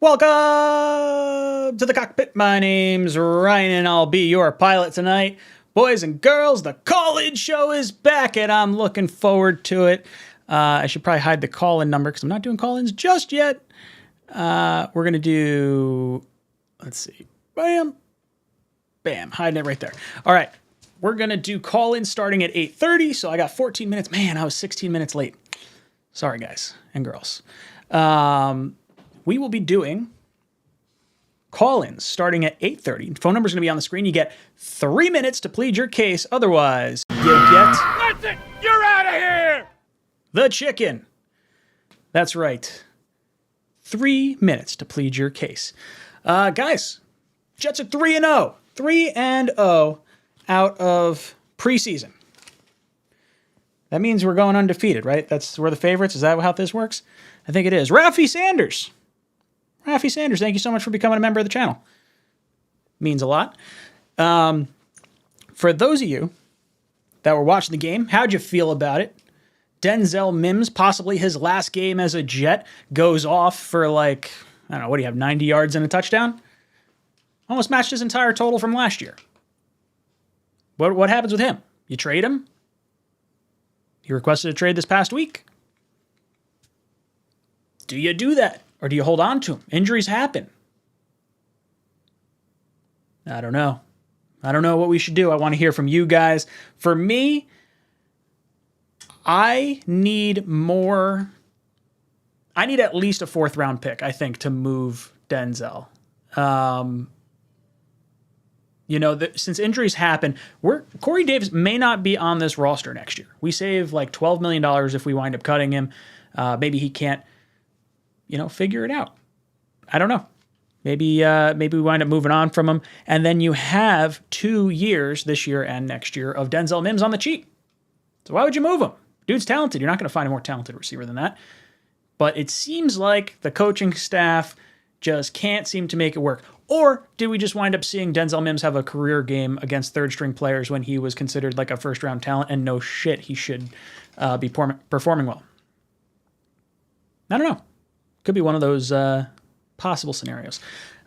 Welcome to the Cockpit. My name's Ryan, and I'll be your pilot tonight. Boys and girls, the call-in show is back, and I'm looking forward to it. I should probably hide the call-in number because I'm not doing call-ins just yet. We're going to do, let's see, bam, bam, hiding it right there. All right, we're going to do call-in starting at 8:30, so I got 14 minutes. Man, I was 16 minutes late. Sorry, guys and girls. We will be doing call-ins starting at 8:30. Phone number's going to be on the screen. You get 3 minutes to plead your case. Otherwise, you get... That's it! You're out of here! The chicken. That's right. 3 minutes to plead your case. Guys, Jets are 3-0. 3-0 out of preseason. That means we're going undefeated, right? We're the favorites. Is that how this works? I think it is. Raffy Sanders, thank you so much for becoming a member of the channel. Means a lot. For those of you that were watching the game, how'd you feel about it? Denzel Mims, possibly his last game as a Jet, goes off for like, I don't know, what do you have, 90 yards and a touchdown? Almost matched his entire total from last year. What happens with him? You trade him? He requested a trade this past week. Do you do that? Or do you hold on to him? Injuries happen. I don't know. I don't know what we should do. I want to hear from you guys. For me, I need more. I need at least a 4th round pick, I think, to move Denzel. Since injuries happen, Corey Davis may not be on this roster next year. We save like $12 million if we wind up cutting him. Maybe he can't, figure it out. I don't know. Maybe we wind up moving on from him. And then you have 2 years, this year and next year, of Denzel Mims on the cheap. So why would you move him? Dude's talented. You're not going to find a more talented receiver than that. But it seems like the coaching staff just can't seem to make it work. Or did we just wind up seeing Denzel Mims have a career game against third-string players when he was considered like a first-round talent, and no shit, he should be performing well? I don't know. Could be one of those possible scenarios.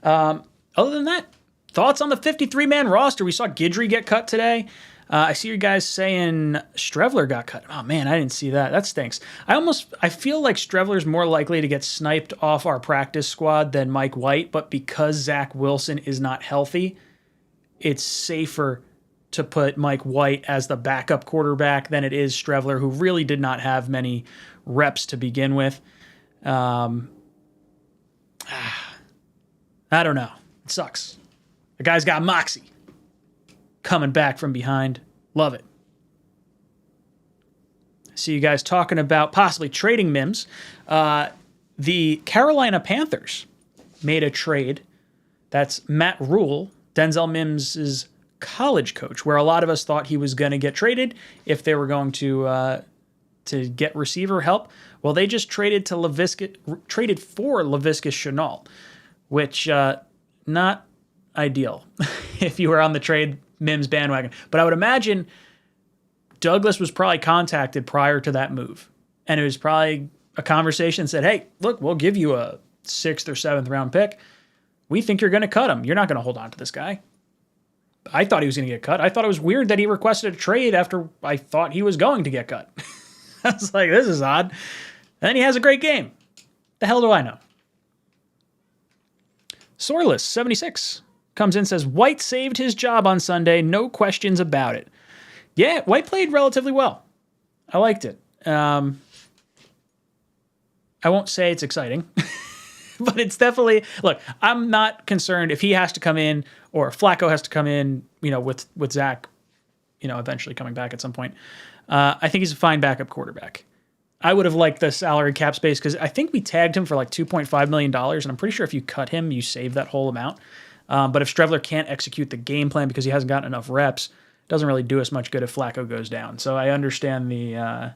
Other than that, thoughts on the 53-man roster? We saw Guidry get cut today. I see you guys saying Streveler got cut. Oh, man, I didn't see that. That stinks. I feel like Streveler's more likely to get sniped off our practice squad than Mike White, but because Zach Wilson is not healthy, it's safer to put Mike White as the backup quarterback than it is Streveler, who really did not have many reps to begin with. I don't know. It sucks. The guy's got moxie. Coming back from behind. Love it. I see you guys talking about possibly trading Mims. The Carolina Panthers made a trade. That's Matt Rule, Denzel Mims' college coach, where a lot of us thought he was going to get traded if they were going to get receiver help. Well, they just traded for Laviska Shenault, which not ideal if you were on the trade Mims bandwagon. But I would imagine Douglas was probably contacted prior to that move. And it was probably a conversation that said, hey, look, we'll give you a 6th or 7th round pick. We think you're going to cut him. You're not going to hold on to this guy. I thought he was going to get cut. I thought it was weird that he requested a trade after I thought he was going to get cut. I was like, this is odd. And then he has a great game. The hell do I know? Soreless 76 comes in and says, White saved his job on Sunday. No questions about it. Yeah, White played relatively well. I liked it. I won't say it's exciting, but it's definitely, look, I'm not concerned if he has to come in or Flacco has to come in, with Zach, eventually coming back at some point. I think he's a fine backup quarterback. I would have liked the salary cap space because I think we tagged him for like $2.5 million, and I'm pretty sure if you cut him, you save that whole amount. But if Streveler can't execute the game plan because he hasn't gotten enough reps, it doesn't really do us much good if Flacco goes down. So I understand the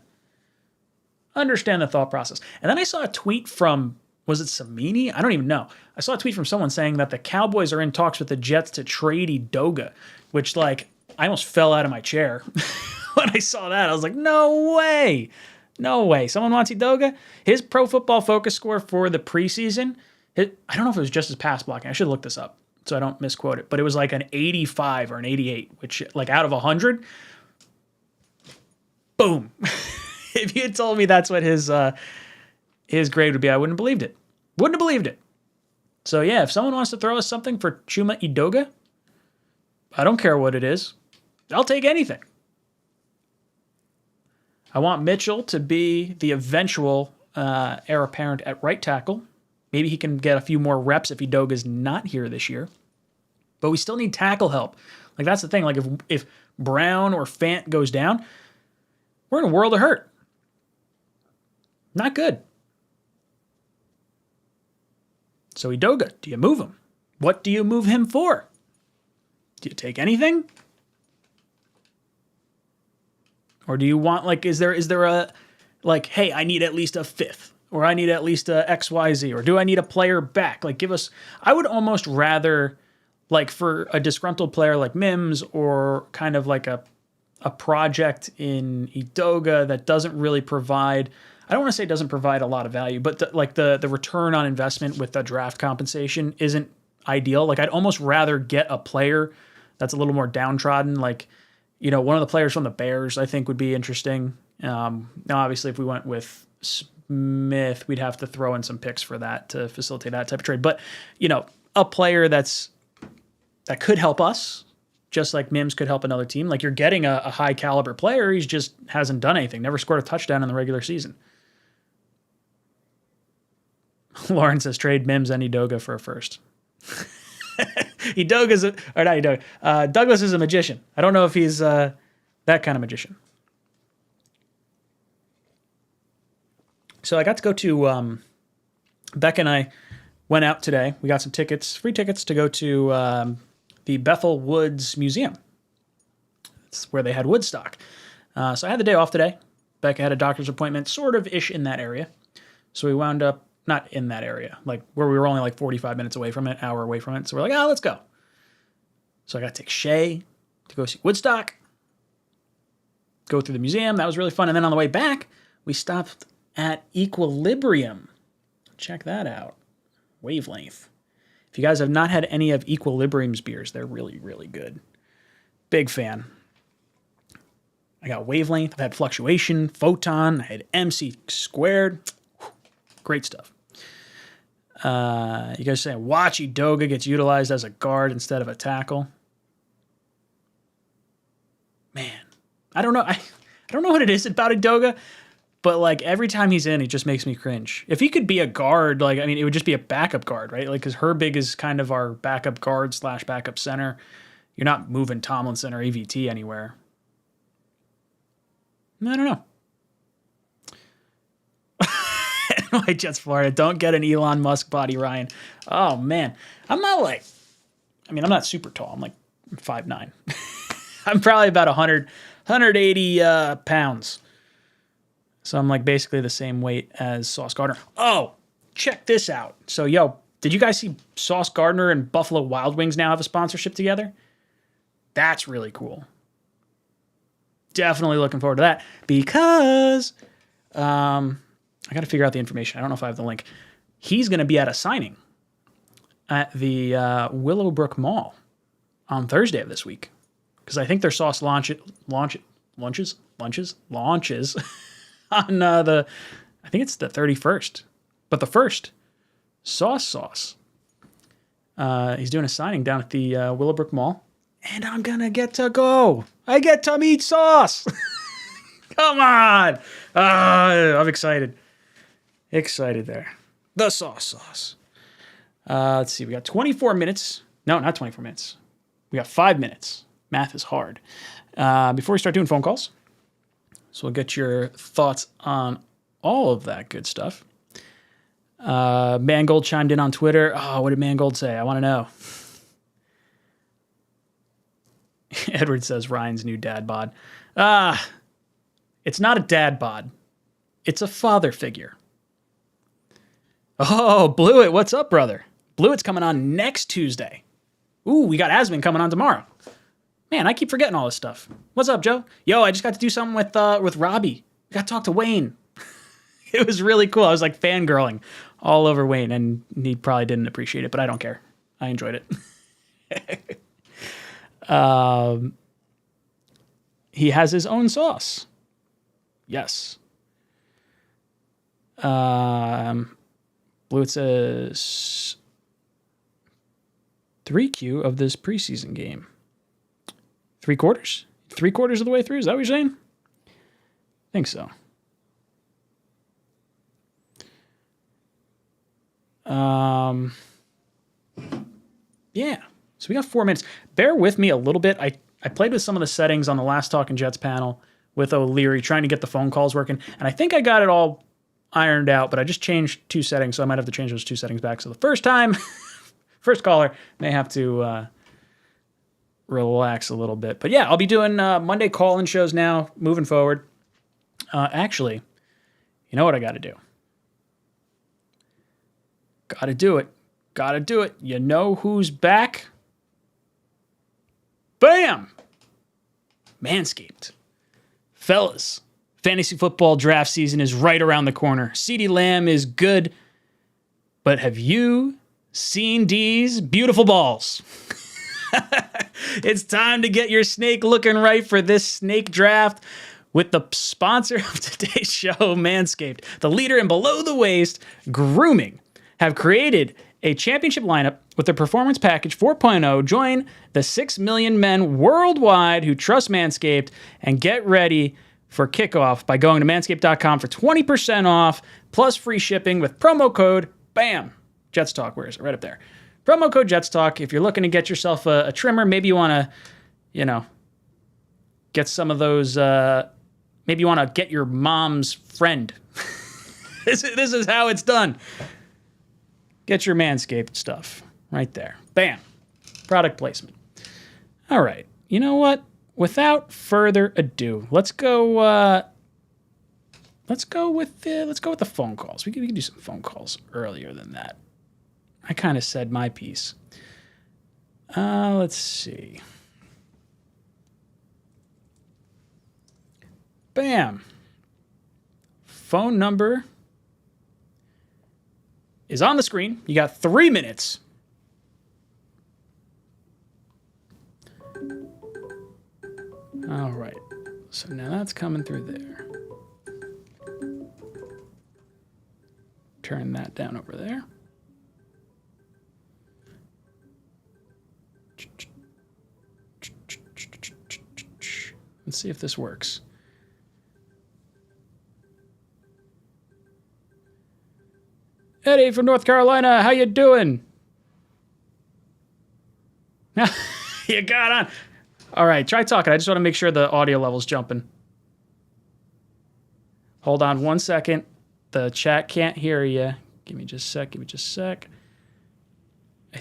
thought process. And then I saw a tweet from, was it Samini? I don't even know. I saw a tweet from someone saying that the Cowboys are in talks with the Jets to trade Edoga, which I almost fell out of my chair when I saw that. I was like, no way. No way. Someone wants Edoga? His Pro Football Focus score for the preseason I don't know if it was just his pass blocking. I should look this up so I don't misquote it. But it was like an 85 or an 88, which like out of 100, boom. If you had told me that's what his grade would be, I wouldn't have believed it. Wouldn't have believed it. So yeah, if someone wants to throw us something for Chuma Edoga, I don't care what it is. I'll take anything. I want Mitchell to be the eventual heir apparent at right tackle. Maybe he can get a few more reps if Edoga's not here this year. But we still need tackle help. Like, that's the thing. Like, if Brown or Fant goes down, we're in a world of hurt. Not good. So Edoga, do you move him? What do you move him for? Do you take anything? Or do you want, like, is there a, like, hey, I need at least a fifth, or I need at least a XYZ, or do I need a player back? Like, give us, I would almost rather, like, for a disgruntled player like Mims, or kind of like a project in Edoga that doesn't really provide, I don't want to say it doesn't provide a lot of value, but the return on investment with the draft compensation isn't ideal. Like, I'd almost rather get a player that's a little more downtrodden. Like, you know, one of the players from the Bears, I think, would be interesting. Now, obviously, if we went with Smith, we'd have to throw in some picks for that to facilitate that type of trade. But, you know, a player that could help us, just like Mims could help another team. Like, you're getting a high caliber player. He's just hasn't done anything. Never scored a touchdown in the regular season. Lauren says trade Mims and Edoga for a first. Douglas is a magician. I don't know if he's that kind of magician. So I got to go to Beck and I went out today. We got some tickets, free tickets to go to the Bethel Woods Museum. It's where they had Woodstock. So I had the day off today. Becca had a doctor's appointment, sort of ish in that area. So we wound up not in that area, like where we were only like 45 minutes away from it, hour away from it. So we're like, let's go. So I got to take Shay to go see Woodstock, go through the museum. That was really fun. And then on the way back, we stopped at Equilibrium. Check that out. Wavelength. If you guys have not had any of Equilibrium's beers, they're really, really good. Big fan. I got Wavelength. I've had Fluctuation, Photon. I had MC Squared. Great stuff. You guys saying watch Edoga gets utilized as a guard instead of a tackle. Man, I don't know. I don't know what it is about Edoga, but like every time he's in, he just makes me cringe. If he could be a guard, like, I mean, it would just be a backup guard, right? Like, because Herbig is kind of our backup guard / backup center. You're not moving Tomlinson or AVT anywhere. I don't know. My Jets, Florida. Don't get an Elon Musk body, Ryan. Oh, man. I'm not super tall. I'm like 5'9". I'm probably about 180 pounds. So I'm like basically the same weight as Sauce Gardner. Oh, check this out. So, did you guys see Sauce Gardner and Buffalo Wild Wings now have a sponsorship together? That's really cool. Definitely looking forward to that because I got to figure out the information. I don't know if I have the link. He's going to be at a signing at the Willowbrook Mall on Thursday of this week because I think their sauce launches on I think it's the 31st, but the first sauce. He's doing a signing down at the Willowbrook Mall, and I'm gonna get to go. I get to meet Sauce. Come on, I'm excited. Excited there. The sauce. Let's see. We got 24 minutes. No, not 24 minutes. We got 5 minutes. Math is hard. Before we start doing phone calls, so we'll get your thoughts on all of that good stuff. Mangold chimed in on Twitter. Oh, what did Mangold say? I want to know. Edward says Ryan's new dad bod. It's not a dad bod. It's a father figure. Oh, Blewett, what's up, brother? Blewett's coming on next Tuesday. Ooh, we got Asman coming on tomorrow. Man, I keep forgetting all this stuff. What's up, Joe? I just got to do something with Robbie. We got to talk to Wayne. It was really cool. I was like fangirling all over Wayne, and he probably didn't appreciate it, but I don't care. I enjoyed it. He has his own sauce. Yes. Blue, it says 3Q of this preseason game. 3/4? 3/4 of the way through? Is that what you're saying? I think so. Yeah. So we got 4 minutes. Bear with me a little bit. I played with some of the settings on the last Talking Jets panel with O'Leary, trying to get the phone calls working. And I think I got it all ironed out, but I just changed 2 settings, so I might have to change those 2 settings back. So the first time, first caller may have to relax a little bit. But yeah, I'll be doing Monday call-in shows now, moving forward. Actually, you know what I got to do? Got to do it. Got to do it. You know who's back? Bam! Manscaped. Fellas, fantasy football draft season is right around the corner. CeeDee Lamb is good, but have you seen D's beautiful balls? It's time to get your snake looking right for this snake draft with the sponsor of today's show, Manscaped. The leader in below-the-waist grooming have created a championship lineup with the Performance Package 4.0. Join the 6 million men worldwide who trust Manscaped and get ready for kickoff by going to manscaped.com for 20% off plus free shipping with promo code BAM. Jets Talk, where is it? Right up there. Promo code Jets Talk. If you're looking to get yourself a trimmer, maybe you want to, get some of those. Maybe you want to get your mom's friend. This is how it's done. Get your Manscaped stuff right there. Bam. Product placement. All right. You know what? Without further ado, let's go with the phone calls. We can do some phone calls earlier than that. I kind of said my piece. Let's see. Bam. Phone number is on the screen. You got 3 minutes. All right. So now that's coming through there. Turn that down over there. Let's see if this works. Eddie from North Carolina, how you doing? You got on. All right, try talking. I just want to make sure the audio level's jumping. Hold on 1 second. The chat can't hear you. Give me just a sec.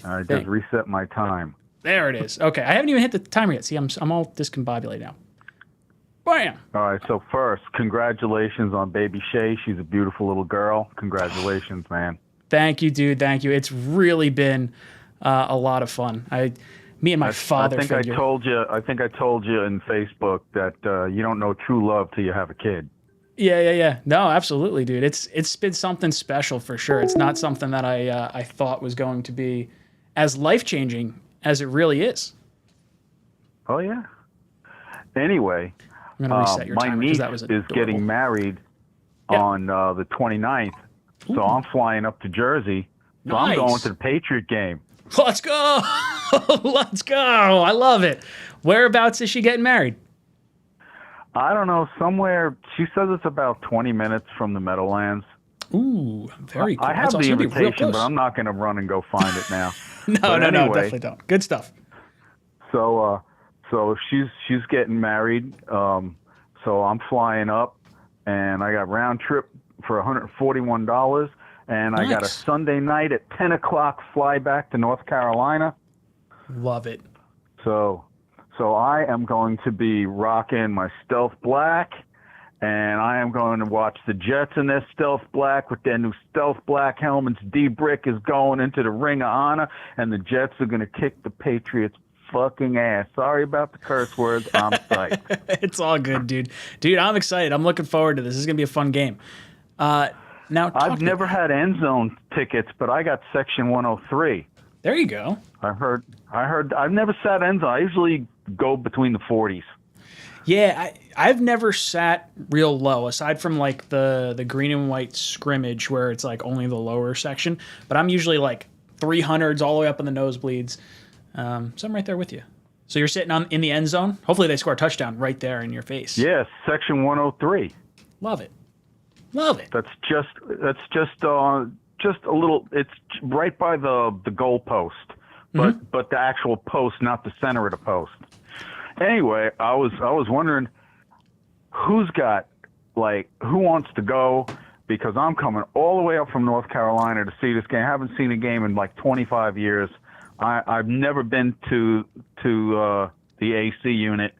All right, just reset my time. There it is. Okay, I haven't even hit the timer yet. See, I'm all discombobulated now. Bam! All right, so first, congratulations on baby Shay. She's a beautiful little girl. Congratulations, man. Thank you, dude. Thank you. It's really been a lot of fun. Me and my father I think I told you in Facebook that you don't know true love till you have a kid. Yeah. No, absolutely, dude. It's been something special for sure. It's not something that I thought was going to be as life-changing as it really is. Oh, yeah. Anyway, I'm going to reset your timer, my niece that was is adorable. getting married on the 29th, so I'm flying up to Jersey. So Nice. I'm going to the Patriot game. Let's go! Let's go! I love it. Whereabouts is she getting married? I don't know, somewhere. She says it's about 20 minutes from the Meadowlands. Ooh, very cool. I have the invitation, but I'm not going to run and go find it now. No, definitely don't. Good stuff. So she's getting married. So I'm flying up, and I got round trip for $141, and I got a Sunday night at 10 o'clock fly back to North Carolina. Love it. So I am going to be rocking my stealth black, and I am going to watch the Jets in their stealth black with their new stealth black helmets. D-Brick is going into the Ring of Honor, and the Jets are going to kick the Patriots' fucking ass. Sorry about the curse words. I'm psyched. It's all good, dude. Dude, I'm excited. I'm looking forward to this. This is going to be a fun game. Now, I've never had end zone tickets, but I got section 103. There you go. I heard. I've never sat end zone. I usually go between the 40s. Yeah, I've never sat real low, aside from like the green and white scrimmage where it's like only the lower section. But I'm usually like 300s all the way up in the nosebleeds. So I'm right there with you. So you're sitting in the end zone. Hopefully they score a touchdown right there in your face. Yes, section 103. Love it. Love it. That's just a little. It's right by the goal post, but the actual post, not the center of the post. Anyway, I was wondering who wants to go, because I'm coming all the way up from North Carolina to see this game. I haven't seen a game in like 25 years. I've never been to the AC unit,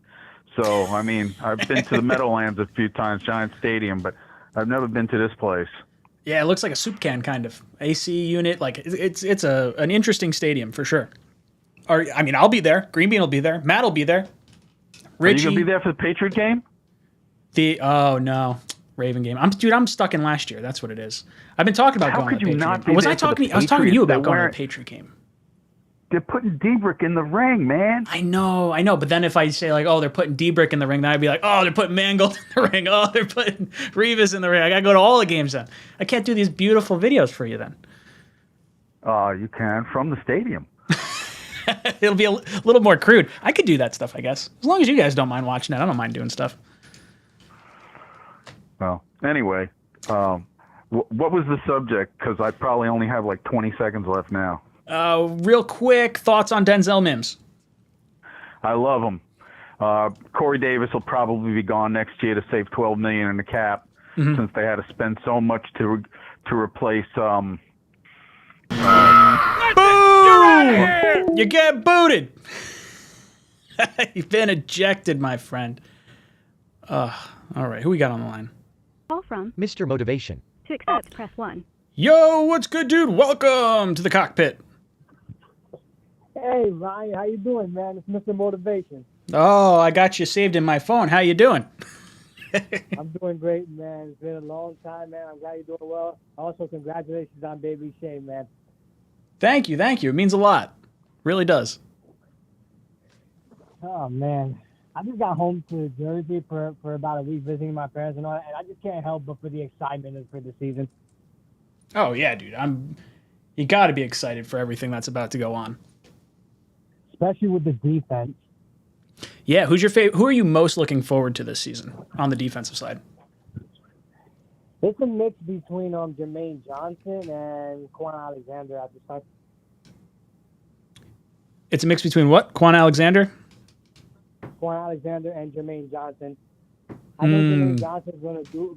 so I mean I've been to the Meadowlands a few times, Giant Stadium, but I've never been to this place. Yeah, it looks like a soup can kind of AC unit. Like it's an interesting stadium for sure. I mean, I'll be there. Green Bean will be there. Matt will be there. Richie, Are you gonna be there for the Patriot game? Oh no, Raven game. I'm stuck in last year. That's what it is. I've been talking about How going could to the you Patriot not game. be there for the I was talking to you about Patriots? going to the Patriot game. They're putting D-Brick in the ring, man. I know. But then if I say like, oh, they're putting D-Brick in the ring, then I'd be like, oh, they're putting Mangold in the ring. Oh, they're putting Revis in the ring. I gotta go to all the games then. I can't do these beautiful videos for you then. You can from the stadium. It'll be a little more crude. I could do that stuff, I guess. As long as you guys don't mind watching it, I don't mind doing stuff. Well, anyway, what was the subject? Because I probably only have like 20 seconds left now. Real quick, thoughts on Denzel Mims? I love him. Corey Davis will probably be gone next year to save $12 million in the cap, since they had to spend so much to replace. Boom! You get booted. You've been ejected, my friend. All right, who we got on the line? Call from Mr. Motivation. to accept, press 1. Yo, what's good, dude? Welcome to the Cockpit. Hey, Ryan, how you doing, man? It's Mr. Motivation. Oh, I got you saved in my phone. How you doing? I'm doing great, man. It's been a long time, man. I'm glad you're doing well. Also, congratulations on Baby Shane, man. Thank you. It means a lot. Really does. Oh, man. I just got home to Jersey for about a week visiting my parents and all that, and I just can't help but for the excitement for the season. Oh, yeah, dude. You got to be excited for everything that's about to go on. Especially with the defense. Yeah, who's your favorite? Who are you most looking forward to this season on the defensive side? It's a mix between Jermaine Johnson and Quan Alexander at this time. It's a mix between what? Quan Alexander? Quan Alexander and Jermaine Johnson. I know Jermaine Johnson's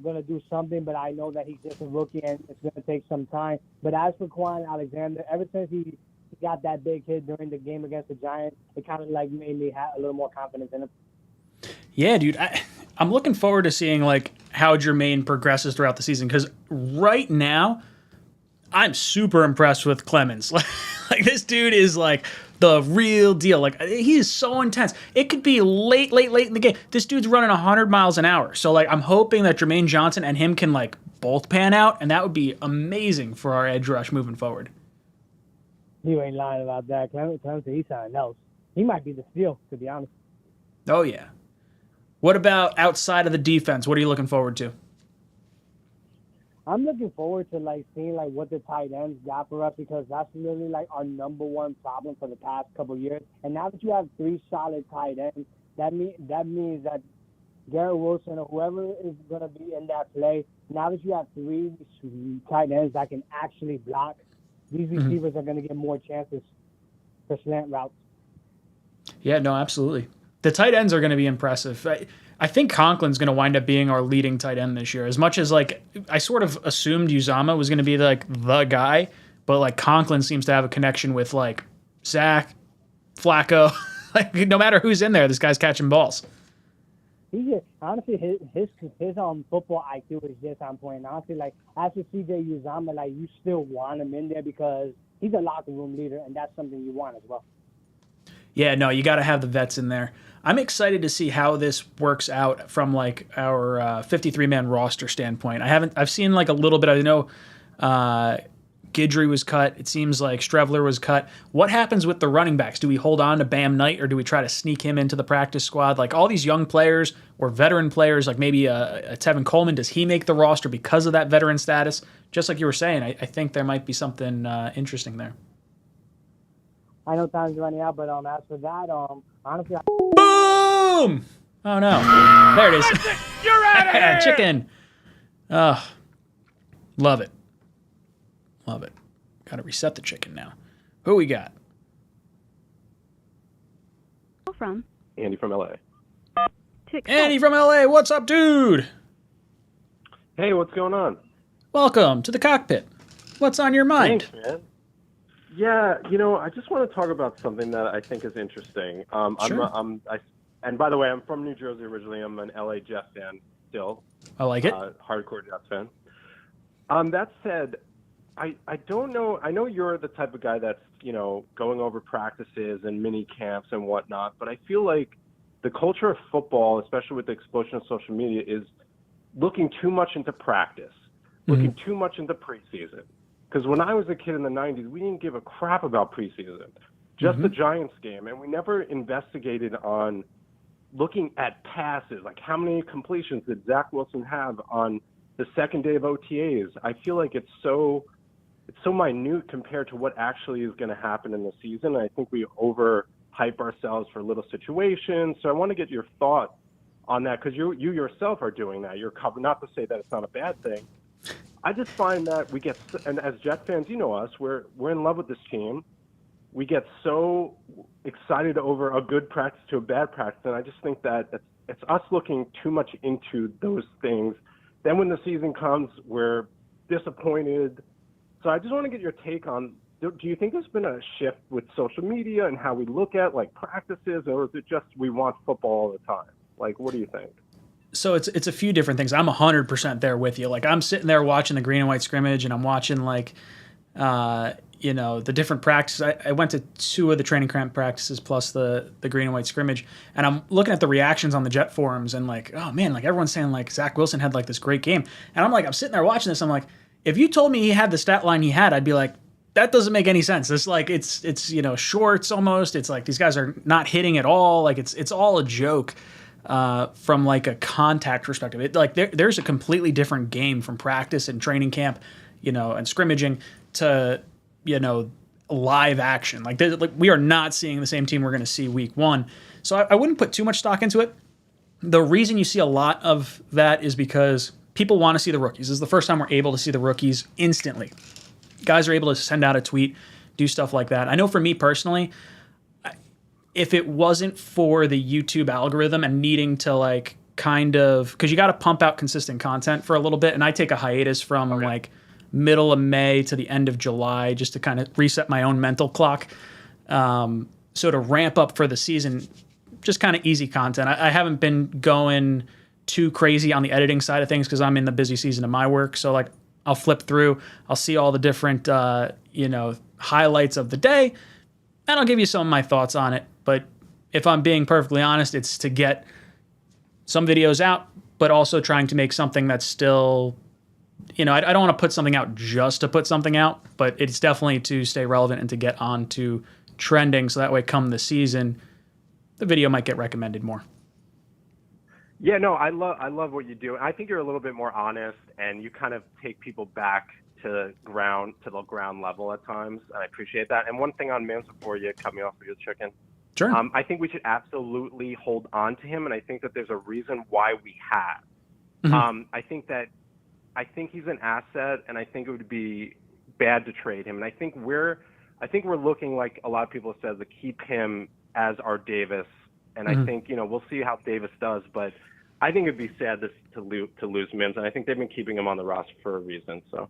gonna do something, but I know that he's just a rookie and it's gonna take some time. But as for Quan Alexander, ever since he got that big hit during the game against the Giants, it kind of like made me have a little more confidence in him. Yeah, dude. I'm looking forward to seeing like how Jermaine progresses throughout the season, because right now I'm super impressed with Clemens. Like this dude is like the real deal. Like he is so intense. It could be late in the game. This dude's running 100 miles an hour. So like I'm hoping that Jermaine Johnson and him can like both pan out, and that would be amazing for our edge rush moving forward. You ain't lying about that. Clement, he's something else. He might be the steal, to be honest. Oh yeah. What about outside of the defense? What are you looking forward to? I'm looking forward to like seeing like what the tight ends got for us, because that's really like our number one problem for the past couple of years. And now that you have 3 solid tight ends, that means that Garrett Wilson or whoever is gonna be in that play, now that you have 3 tight ends that can actually block, these receivers are gonna get more chances for slant routes. Yeah, no, absolutely. The tight ends are going to be impressive. I think Conklin's going to wind up being our leading tight end this year. As much as like I sort of assumed Uzama was going to be like the guy, but like Conklin seems to have a connection with like Zach, Flacco. Like no matter who's in there, this guy's catching balls. He just, honestly, his football IQ is just on point. Honestly, like after CJ Uzama, like you still want him in there because he's a locker room leader, and that's something you want as well. Yeah, no, you got to have the vets in there. I'm excited to see how this works out from like our 53-man roster standpoint. I've seen like a little bit. I know Guidry was cut. It seems like Strevler was cut. What happens with the running backs? Do we hold on to Bam Knight or do we try to sneak him into the practice squad? Like all these young players or veteran players, like maybe a Tevin Coleman, does he make the roster because of that veteran status? Just like you were saying, I think there might be something interesting there. I know time's running out, but as for that, honestly, Boom! Oh no. There it is. You're out of here! Chicken. Oh, love it. Love it. Got to reset the chicken now. Who we got? From Andy from LA. Andy from LA. What's up, dude? Hey, what's going on? Welcome to the Cockpit. What's on your mind? Thanks, man. Yeah, I just want to talk about something that I think is interesting. Sure. And by the way, I'm from New Jersey originally. I'm an LA Jets fan still. I like it. Hardcore Jets fan. That said, I don't know. I know you're the type of guy that's, going over practices and mini camps and whatnot, but I feel like the culture of football, especially with the explosion of social media, is looking too much into practice, looking too much into preseason. Because when I was a kid in the 90s, we didn't give a crap about preseason, just the Giants game. And we never investigated on looking at passes, like how many completions did Zach Wilson have on the second day of OTAs. I feel like it's so minute compared to what actually is going to happen in the season. I think we overhype ourselves for little situations. So I want to get your thought on that, because you yourself are doing that. You're covered, not to say that it's not a bad thing. I just find that we get, and as Jet fans, you know us, we're in love with this team. We get so excited over a good practice to a bad practice, and I just think that it's us looking too much into those things. Then when the season comes, we're disappointed. So I just want to get your take on, do you think there's been a shift with social media and how we look at like practices, or is it just we want football all the time? Like, what do you think? So it's a few different things. I'm 100% there with you. Like I'm sitting there watching the green and white scrimmage, and I'm watching like, the different practices. I went to 2 of the training camp practices plus the green and white scrimmage, and I'm looking at the reactions on the Jet forums, and like, oh man, like everyone's saying like Zach Wilson had like this great game, and I'm sitting there watching this. I'm like, if you told me he had the stat line he had, I'd be like, that doesn't make any sense. It's like it's shorts almost. It's like these guys are not hitting at all. Like it's all a joke. From like a contact perspective, there's a completely different game from practice and training camp, and scrimmaging to, live action. Like we are not seeing the same team we're going to see week 1. So I wouldn't put too much stock into it. The reason you see a lot of that is because people want to see the rookies. This is the first time we're able to see the rookies instantly. Guys are able to send out a tweet, do stuff like that. I know for me personally, if it wasn't for the YouTube algorithm and needing to like kind of, because you got to pump out consistent content for a little bit, and I take a hiatus from like middle of May to the end of July just to kind of reset my own mental clock. So to ramp up for the season, just kind of easy content. I haven't been going too crazy on the editing side of things because I'm in the busy season of my work. So like I'll flip through, I'll see all the different highlights of the day, and I'll give you some of my thoughts on it. But if I'm being perfectly honest, it's to get some videos out, but also trying to make something that's still, I don't want to put something out just to put something out, but it's definitely to stay relevant and to get on to trending. So that way come the season, the video might get recommended more. Yeah, no, I love what you do. I think you're a little bit more honest, and you kind of take people back to the ground level at times. And I appreciate that. And one thing on Mims before you cut me off with your chicken. Sure. I think we should absolutely hold on to him, and I think that there's a reason why we have. Mm-hmm. I think he's an asset, and I think it would be bad to trade him. And I think we're looking, like a lot of people have said, to keep him as our Davis. And I think we'll see how Davis does, but I think it'd be sad to lose Mims, and I think they've been keeping him on the roster for a reason. So.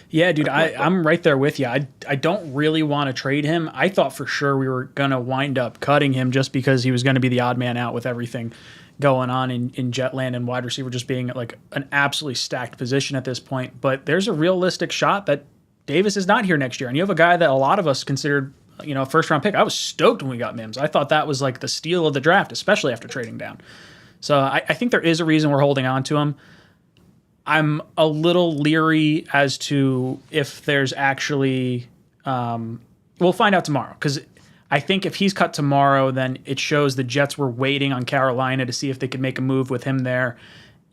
Yeah, dude, I'm right there with you. I don't really want to trade him. I thought for sure we were going to wind up cutting him just because he was going to be the odd man out with everything going on in Jetland and wide receiver just being like an absolutely stacked position at this point. But there's a realistic shot that Davis is not here next year. And you have a guy that a lot of us considered first round pick. I was stoked when we got Mims. I thought that was like the steal of the draft, especially after trading down. So I think there is a reason we're holding on to him. I'm a little leery as to if there's actually. We'll find out tomorrow, because I think if he's cut tomorrow, then it shows the Jets were waiting on Carolina to see if they could make a move with him there.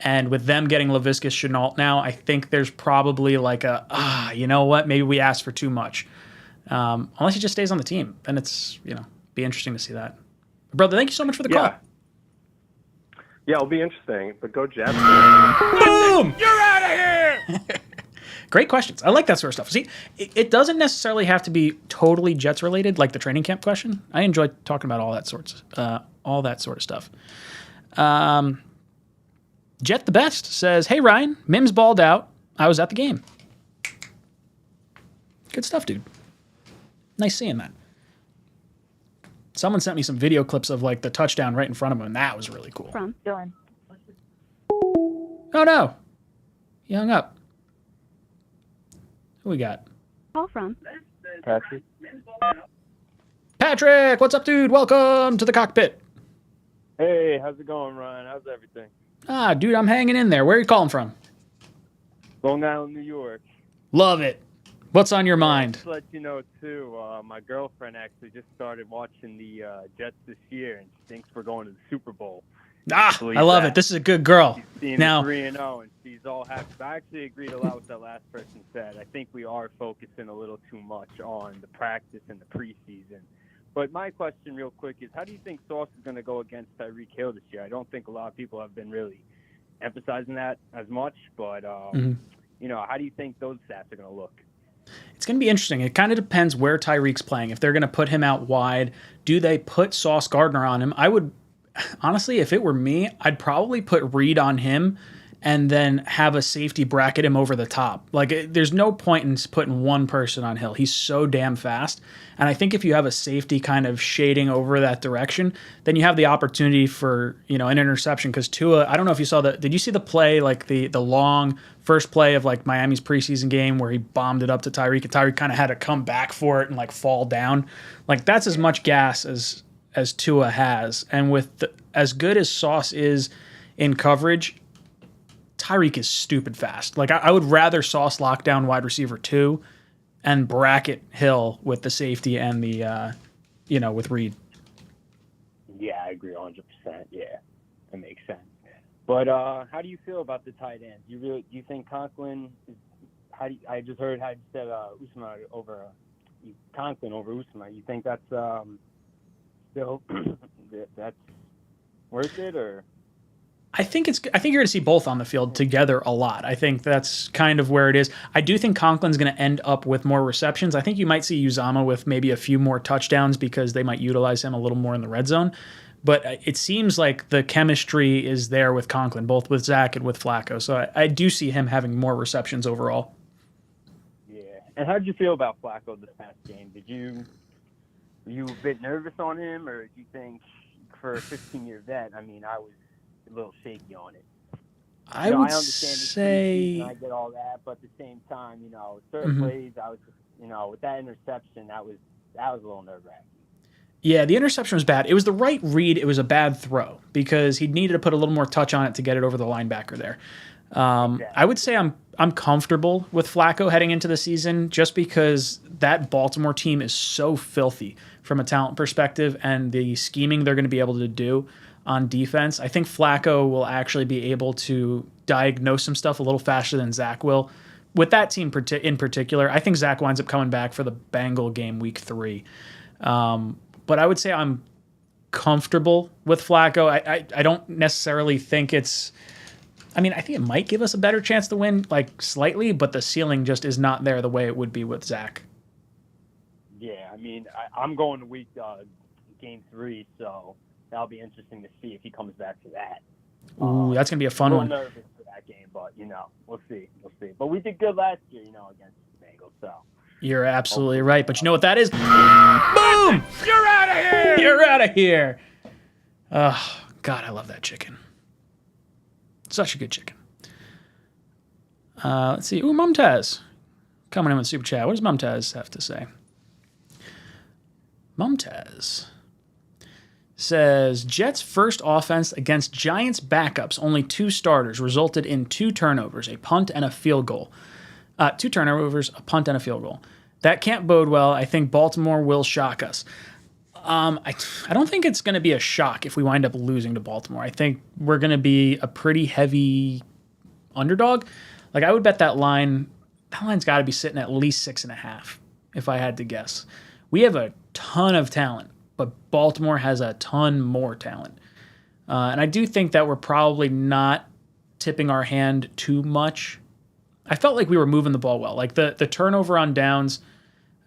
And with them getting Laviska Shenault now, I think there's probably like you know what? Maybe we asked for too much. Unless he just stays on the team. Then it's, be interesting to see that. Brother, thank you so much for the call. Yeah, it'll be interesting. But go Jets. Boom! You're out of here! Great questions. I like that sort of stuff. See, it doesn't necessarily have to be totally Jets related, like the training camp question. I enjoy talking about all that sort of stuff. Jet the Best says, "Hey Ryan, Mims balled out. I was at the game." Good stuff, dude. Nice seeing that. Someone sent me some video clips of like the touchdown right in front of him, and that was really cool. From Dylan. Oh no, he hung up. Who we got? Call from Patrick, what's up, dude? Welcome to the Cockpit. Hey, how's it going, Ryan? How's everything? Dude, I'm hanging in there. Where are you calling from? Long Island, New York. Love it. What's on your mind? Just to let you know, too, my girlfriend actually just started watching the Jets this year, and she thinks we're going to the Super Bowl. I love it. This is a good girl. She's seeing Now, 3-0, and she's all happy. But I actually agreed a lot with that last person said. I think we are focusing a little too much on the practice and the preseason. But my question real quick is, how do you think Sauce is going to go against Tyreek Hill this year? I don't think a lot of people have been really emphasizing that as much, but, how do you think those stats are going to look? it's going to be interesting. It kind of depends where Tyreek's playing. If they're going to put him out wide, do they put Sauce Gardner on him? I would, honestly, if it were me, I'd probably put Reed on him and then have a safety bracket him over the top. Like, there's no point in putting one person on Hill. He's so damn fast. And I think if you have a safety kind of shading over that direction, then you have the opportunity for, an interception. Because Tua, I don't know if you saw did you see the play, like the long first play of like Miami's preseason game where he bombed it up to Tyreek, and Tyreek kind of had to come back for it and like fall down? Like, that's as much gas as Tua has. And with as good as Sauce is in coverage, Tyreek is stupid fast. Like, I would rather Sauce lock down wide receiver 2 and bracket Hill with the safety and the, with Reed. Yeah, I agree 100%. Yeah, that makes sense. But how do you feel about the tight ends? Do you think Conklin? I just heard how you said Usman over Conklin over Usman. You think that's still that's worth it, or? I think you're going to see both on the field together a lot. I think that's kind of where it is. I do think Conklin's going to end up with more receptions. I think you might see Uzama with maybe a few more touchdowns because they might utilize him a little more in the red zone. But it seems like the chemistry is there with Conklin, both with Zach and with Flacco. So I do see him having more receptions overall. Yeah. And how did you feel about Flacco this past game? Were you a bit nervous on him, or do you think for a 15-year vet? I mean, I was a little shaky on it. I would I understand say I get all that, but at the same time, certain plays, I was just, with that interception, that was a little nerve-wracking. Yeah, the interception was bad. It was the right read. It was a bad throw because he needed to put a little more touch on it to get it over the linebacker there. I would say I'm comfortable with Flacco heading into the season just because that Baltimore team is so filthy from a talent perspective, and the scheming they're going to be able to do on defense. I think Flacco will actually be able to diagnose some stuff a little faster than Zach will. With that team in particular, I think Zach winds up coming back for the Bengal game week 3. But I would say I'm comfortable with Flacco. I don't necessarily think it's... I mean, I think it might give us a better chance to win, like, slightly, but the ceiling just is not there the way it would be with Zach. Yeah, I mean, I'm going to game 3, so that'll be interesting to see if he comes back to that. Ooh, that's going to be a fun one. I'm nervous for that game, but, we'll see. But we did good last year, against the Bengals, so... You're absolutely right, but you know what that is? Boom! You're out of here! You're out of here! Oh, God, I love that chicken. Such a good chicken. Let's see. Ooh, Mumtaz. Coming in with Super Chat. What does Mumtaz have to say? Mumtaz says, Jets' first offense against Giants backups, only 2 starters, resulted in 2 turnovers, a punt and a field goal. 2 turnovers, a punt and a field goal. That can't bode well. I think Baltimore will shock us. I don't think it's going to be a shock if we wind up losing to Baltimore. I think we're going to be a pretty heavy underdog. Like, I would bet that line's got to be sitting at least 6.5 if I had to guess. We have a ton of talent, but Baltimore has a ton more talent. And I do think that we're probably not tipping our hand too much. I felt like we were moving the ball well. Like the turnover on downs,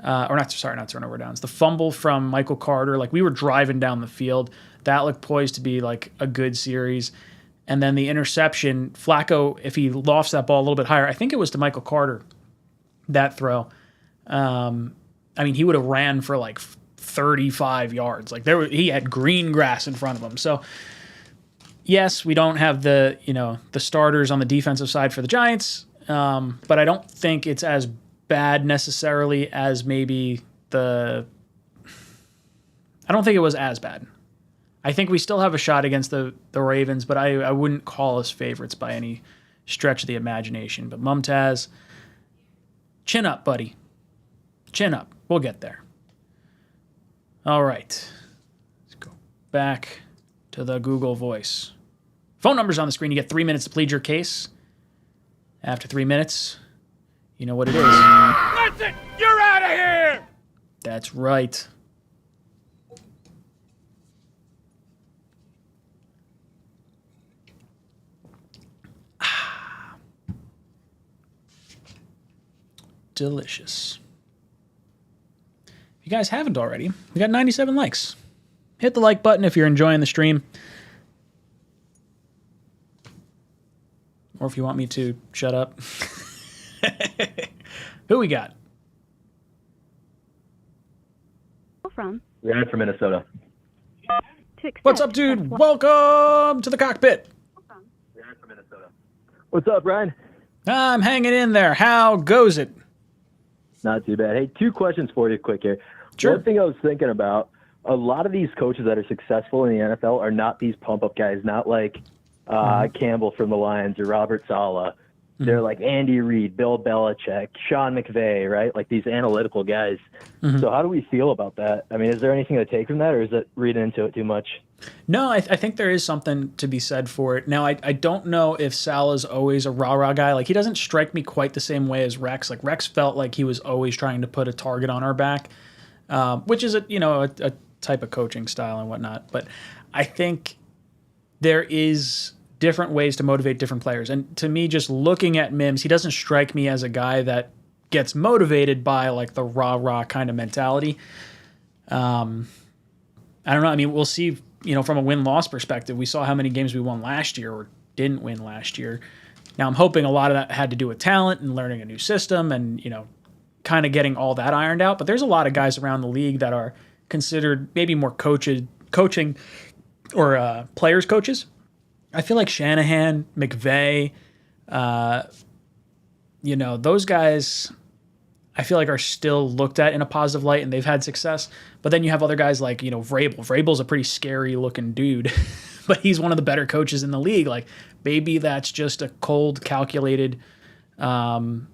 not turnover downs, the fumble from Michael Carter, like we were driving down the field. That looked poised to be like a good series. And then the interception, Flacco, if he lofts that ball a little bit higher, I think it was to Michael Carter, that throw. He would have ran for like 35 yards. Like he had green grass in front of him. So yes, we don't have the starters on the defensive side for the Giants, but I don't think it's as bad necessarily as maybe I don't think it was as bad. I think we still have a shot against the Ravens, but I wouldn't call us favorites by any stretch of the imagination. But Mumtaz, chin up, buddy. Chin up. We'll get there. All right. Let's go back to the Google Voice. Phone number's on the screen. You get 3 minutes to plead your case. After 3 minutes, you know what it is. That's it! You're out of here! That's right. Delicious. If you guys haven't already, we got 97 likes. Hit the like button if you're enjoying the stream. Or if you want me to shut up. Who we got? From Ryan from Minnesota. to accept, What's up, dude? Welcome to the Cockpit. Ryan from Minnesota. What's up, Ryan? I'm hanging in there. How goes it? Not too bad. Hey, 2 questions for you quick here. Sure. One thing I was thinking about, a lot of these coaches that are successful in the NFL are not these pump-up guys, not like Campbell from the Lions or Robert Saleh. They're like Andy Reid, Bill Belichick, Sean McVay, right? Like these analytical guys. So how do we feel about that? I mean, is there anything to take from that, or is it reading into it too much? No, I think there is something to be said for it. Now, I don't know if Salah's always a rah-rah guy. Like, he doesn't strike me quite the same way as Rex. Like, Rex felt like he was always trying to put a target on our back, which is a type of coaching style and whatnot. But I think there is different ways to motivate different players. And to me, just looking at Mims, he doesn't strike me as a guy that gets motivated by like the rah-rah kind of mentality. I don't know. I mean, we'll see, from a win-loss perspective, we saw how many games we won last year or didn't win last year. Now, I'm hoping a lot of that had to do with talent and learning a new system and, kind of getting all that ironed out. But there's a lot of guys around the league that are considered maybe more coaching or players coaches. I feel like Shanahan, McVay, those guys I feel like are still looked at in a positive light and they've had success. But then you have other guys like, Vrabel. Vrabel's a pretty scary looking dude, but he's one of the better coaches in the league. Like, maybe that's just a cold, calculated, demeanor.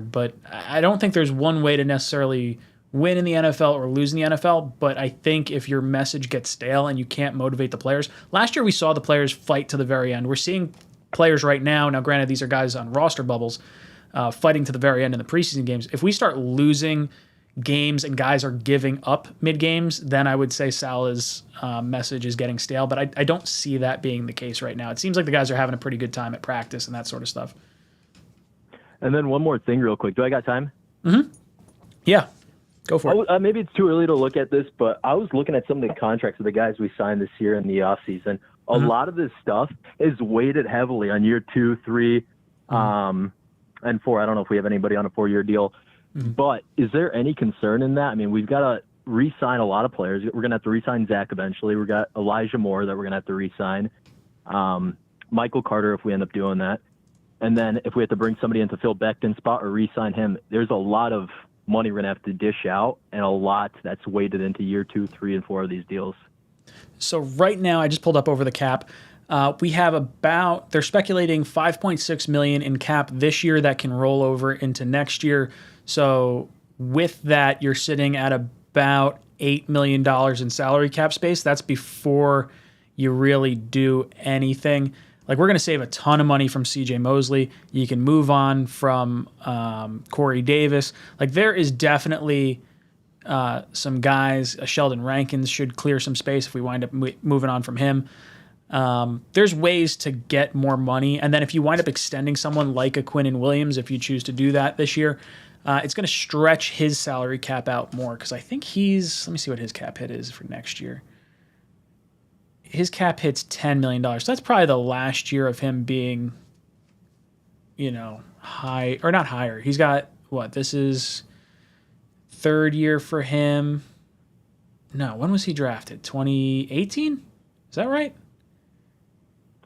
But I don't think there's one way to necessarily win in the NFL or lose in the NFL. But I think if your message gets stale and you can't motivate the players. Last year we saw the players fight to the very end. We're seeing players right now. Now, granted, these are guys on roster bubbles, fighting to the very end in the preseason games. If we start losing games and guys are giving up mid-games, then I would say Salah's message is getting stale. But I don't see that being the case right now. It seems like the guys are having a pretty good time at practice and that sort of stuff. And then one more thing real quick. Do I got time? Mm-hmm. Yeah. Go for it. Maybe it's too early to look at this, but I was looking at some of the contracts of the guys we signed this year in the offseason. A lot of this stuff is weighted heavily on year 2, 3, and 4. I don't know if we have anybody on a 4-year deal. But is there any concern in that? I mean, we've got to re-sign a lot of players. We're going to have to re-sign Zach eventually. We've got Elijah Moore that we're going to have to re-sign. Michael Carter if we end up doing that. And then if we have to bring somebody into Phil Becton's spot or re-sign him, there's a lot of money we're going to have to dish out, and a lot that's weighted into year 2, 3, and 4 of these deals. So right now, I just pulled up over the cap. We have they're speculating $5.6 million in cap this year that can roll over into next year. So with that, you're sitting at about $8 million in salary cap space. That's before you really do anything. Like, we're going to save a ton of money from CJ Mosley. You can move on from Corey Davis. Like, there is definitely some guys. Sheldon Rankins should clear some space if we wind up moving on from him. There's ways to get more money. And then if you wind up extending someone like a Quinnen Williams, if you choose to do that this year, it's going to stretch his salary cap out more, because I think let me see what his cap hit is for next year. His cap hits $10 million. So that's probably the last year of him being, high, or not higher. He's got, this is third year for him. No, when was he drafted? 2018? Is that right?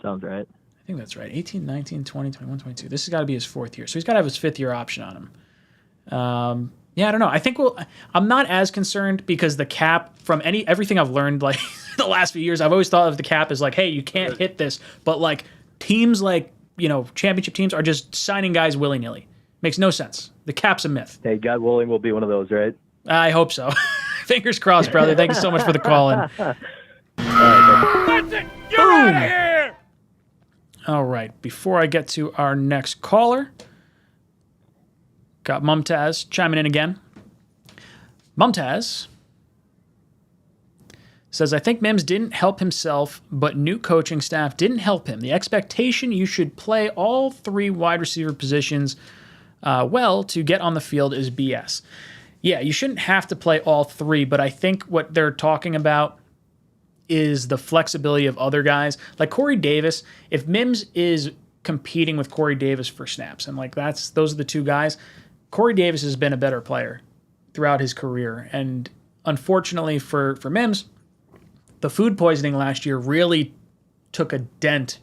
Sounds right. I think that's right. 18, 19, 20, 21, 22. This has got to be his fourth year. So he's got to have his fifth year option on him. Yeah, I don't know. I think I'm not as concerned, because the cap, from everything I've learned like the last few years, I've always thought of the cap as like, hey, you can't hit this. But like teams like, championship teams are just signing guys willy-nilly. Makes no sense. The cap's a myth. Hey, God willing, we'll be one of those, right? I hope so. Fingers crossed, brother. Thank you so much for the call in. That's it! You're out of here! All right. Before I get to our next caller, got Mumtaz chiming in again. Mumtaz says, I think Mims didn't help himself, but new coaching staff didn't help him. The expectation you should play all 3 wide receiver positions well to get on the field is BS. Yeah, you shouldn't have to play all 3, but I think what they're talking about is the flexibility of other guys. Like Corey Davis, if Mims is competing with Corey Davis for snaps, and like those are the 2 guys, Corey Davis has been a better player throughout his career. And unfortunately for Mims, the food poisoning last year really took a dent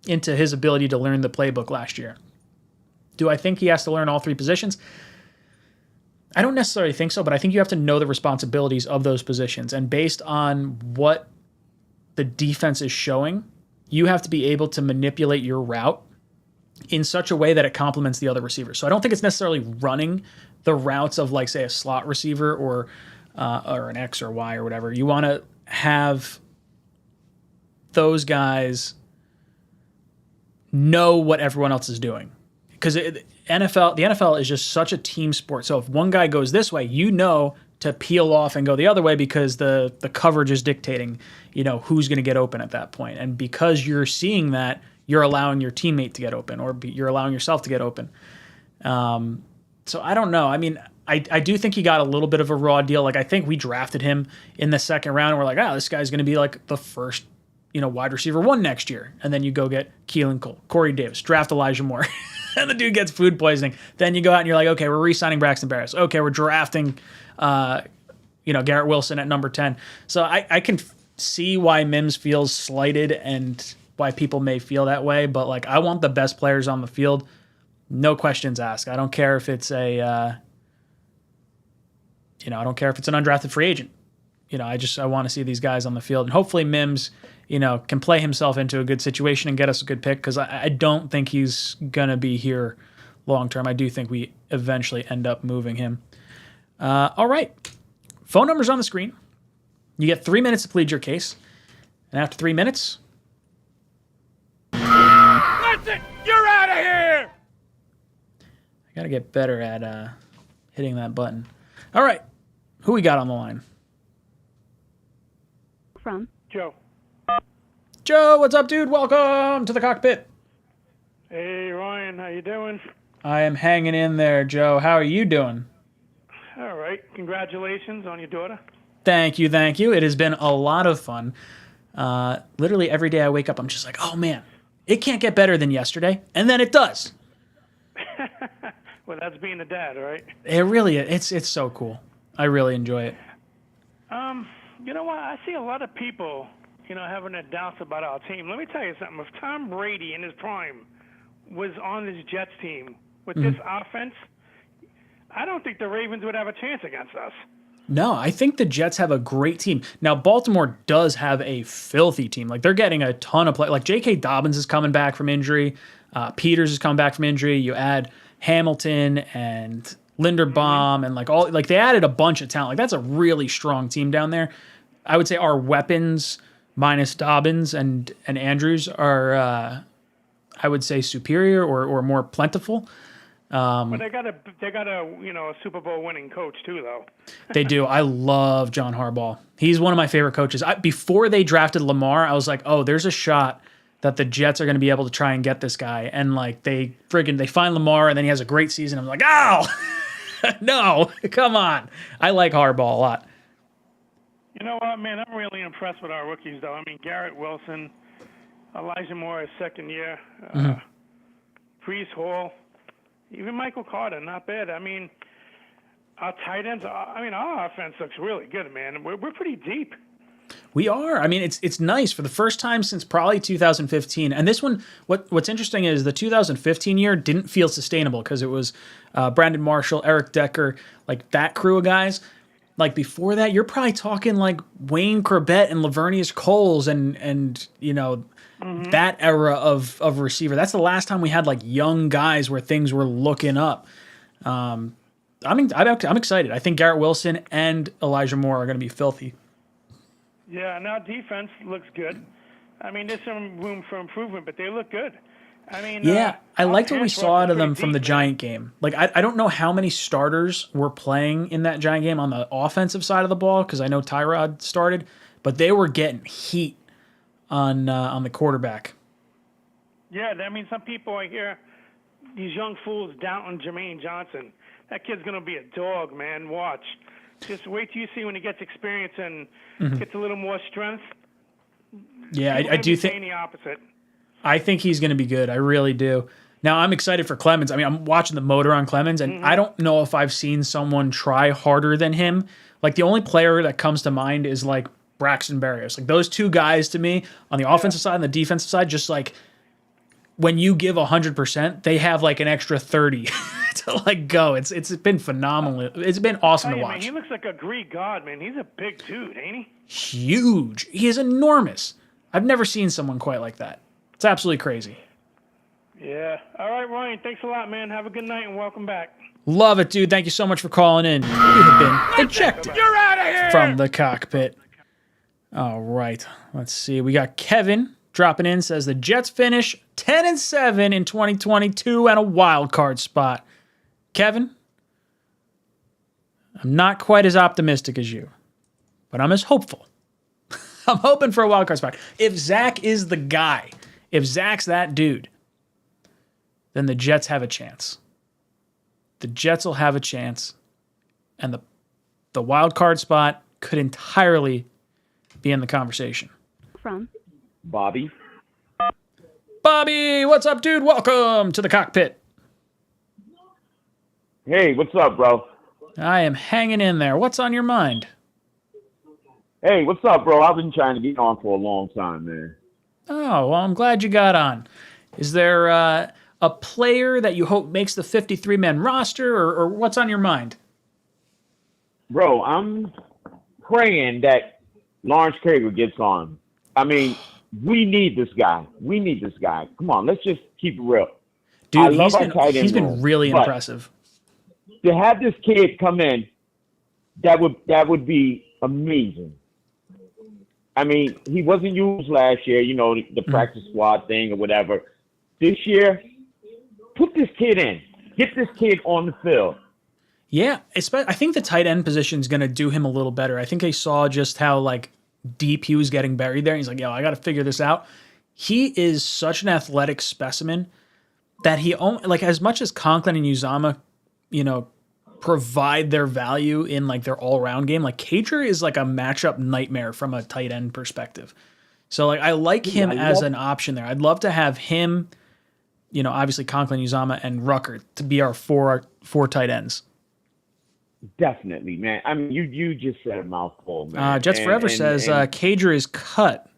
into his ability to learn the playbook last year. Do I think he has to learn all 3 positions? I don't necessarily think so, but I think you have to know the responsibilities of those positions. And based on what the defense is showing, you have to be able to manipulate your route in such a way that it complements the other receivers. So I don't think it's necessarily running the routes of, like, say, a slot receiver or an X or Y or whatever. You want to have those guys know what everyone else is doing. Because the NFL is just such a team sport. So if one guy goes this way, to peel off and go the other way, because the coverage is dictating, who's going to get open at that point. And because you're seeing that, you're allowing your teammate to get open, or you're allowing yourself to get open. So I don't know. I mean, I do think he got a little bit of a raw deal. Like, I think we drafted him in the second round, and we're like, this guy's going to be like the first, wide receiver 1 next year. And then you go get Keelan Cole, Corey Davis, draft Elijah Moore. And the dude gets food poisoning. Then you go out and you're like, okay, we're re-signing Braxton Barris. Okay, we're drafting, Garrett Wilson at number 10. So I can see why Mims feels slighted and why people may feel that way. But like, I want the best players on the field, no questions asked. I don't care if it's I don't care if it's an undrafted free agent. I want to see these guys on the field, and hopefully Mims, can play himself into a good situation and get us a good pick, because I don't think he's going to be here long term. I do think we eventually end up moving him. All right. Phone number's on the screen. You get 3 minutes to plead your case. And after 3 minutes... That's it! You're out of here! I got to get better at hitting that button. All right. Who we got on the line? From Joe. Joe, what's up, dude? Welcome to the Cockpit. Hey, Ryan, how you doing? I am hanging in there, Joe. How are you doing? All right. Congratulations on your daughter. Thank you. It has been a lot of fun. Literally every day I wake up, I'm just like, oh, man, it can't get better than yesterday. And then it does. Well, that's being a dad, right? It really is. It's so cool. I really enjoy it. You know what? I see a lot of people, having their doubts about our team. Let me tell you something. If Tom Brady in his prime was on this Jets team with this offense, I don't think the Ravens would have a chance against us. No, I think the Jets have a great team. Now, Baltimore does have a filthy team. Like, they're getting a ton of play. Like, J.K. Dobbins is coming back from injury. Peters is coming back from injury. You add Hamilton and Linderbaum and they added a bunch of talent. Like, that's a really strong team down there. I would say our weapons minus Dobbins and Andrews are, I would say, superior or more plentiful. But they got a Super Bowl winning coach too, though. They do. I love John Harbaugh. He's one of my favorite coaches. Before they drafted Lamar, I was like, oh, there's a shot that the Jets are going to be able to try and get this guy. And they find Lamar, and then he has a great season. I'm like, oh, no, come on. I like Harbaugh a lot. You know what, man? I'm really impressed with our rookies, though. I mean, Garrett Wilson, Elijah Moore, his second year, Brees Hall. Even Michael Carter, not bad. I mean, our tight ends, our offense looks really good, man. We're pretty deep. We are. I mean, it's nice for the first time since probably 2015. And this one, what's interesting is the 2015 year didn't feel sustainable because it was Brandon Marshall, Eric Decker, like that crew of guys. Like before that, you're probably talking like Wayne Corbett and Lavernius Coles and that era of receiver. That's the last time we had like young guys where things were looking up. I'm excited. I think Garrett Wilson and Elijah Moore are going to be filthy. Yeah, now defense looks good. I mean, there's some room for improvement, but they look good. I mean, I liked what we saw out of them from the deep, Giant game. Like, I don't know how many starters were playing in that Giant game on the offensive side of the ball because I know Tyrod started, but they were getting heat on the quarterback. Yeah, I mean, some people I hear these young fools doubting Jermaine Johnson. That kid's going to be a dog, man. Watch. Just wait till you see when he gets experience and gets a little more strength. Yeah, I do think the opposite. I think he's going to be good. I really do. Now, I'm excited for Clemens. I mean, I'm watching the motor on Clemens, and I don't know if I've seen someone try harder than him. Like, the only player that comes to mind is, like, Braxton Berrios. Like, those two guys to me, on the offensive side and the defensive side, just, like, when you give 100%, they have, like, an extra 30 to, like, go. It's been phenomenal. It's been awesome to watch. Man, he looks like a Greek god, man. He's a big dude, ain't he? Huge. He is enormous. I've never seen someone quite like that. It's absolutely crazy. Yeah. All right, Ryan. Thanks a lot, man. Have a good night and welcome back. Love it, dude. Thank you so much for calling in. You have been ejected You're out of here from the cockpit. All right. Let's see. We got Kevin dropping in. Says the Jets finish 10-7 in 2022 and a wild card spot. Kevin, I'm not quite as optimistic as you, but I'm as hopeful. I'm hoping for a wild card spot. If Zach is the guy, if Zach's that dude, then the Jets have a chance. The Jets will have a chance, and the wild card spot could entirely be in the conversation. From Bobby. Bobby, what's up, dude? Welcome to the cockpit. Hey, what's up, bro? I am hanging in there. What's on your mind? Hey, what's up, bro? I've been trying to get on for a long time, man. Oh, well, I'm glad you got on. Is there a player that you hope makes the 53-man roster, or what's on your mind? Bro, I'm praying that Lawrence Cager gets on. I mean, we need this guy. Come on, let's just keep it real. Dude, he's been really impressive. To have this kid come in, that would be amazing. I mean, he wasn't used last year, the practice squad thing or whatever. This year, put this kid in. Get this kid on the field. Yeah, I think the tight end position is going to do him a little better. I think they saw just how deep he was getting buried there. He's like, I got to figure this out. He is such an athletic specimen that he as much as Conklin and Uzama, provide their value in their all-around game. Cager is a matchup nightmare from a tight end perspective. So I like him as an option there. I'd love to have him, obviously Conklin, Uzama, and Rucker to be our four tight ends. Definitely, man. I mean, you just said a mouthful, man. Jets Forever says Cager is cut.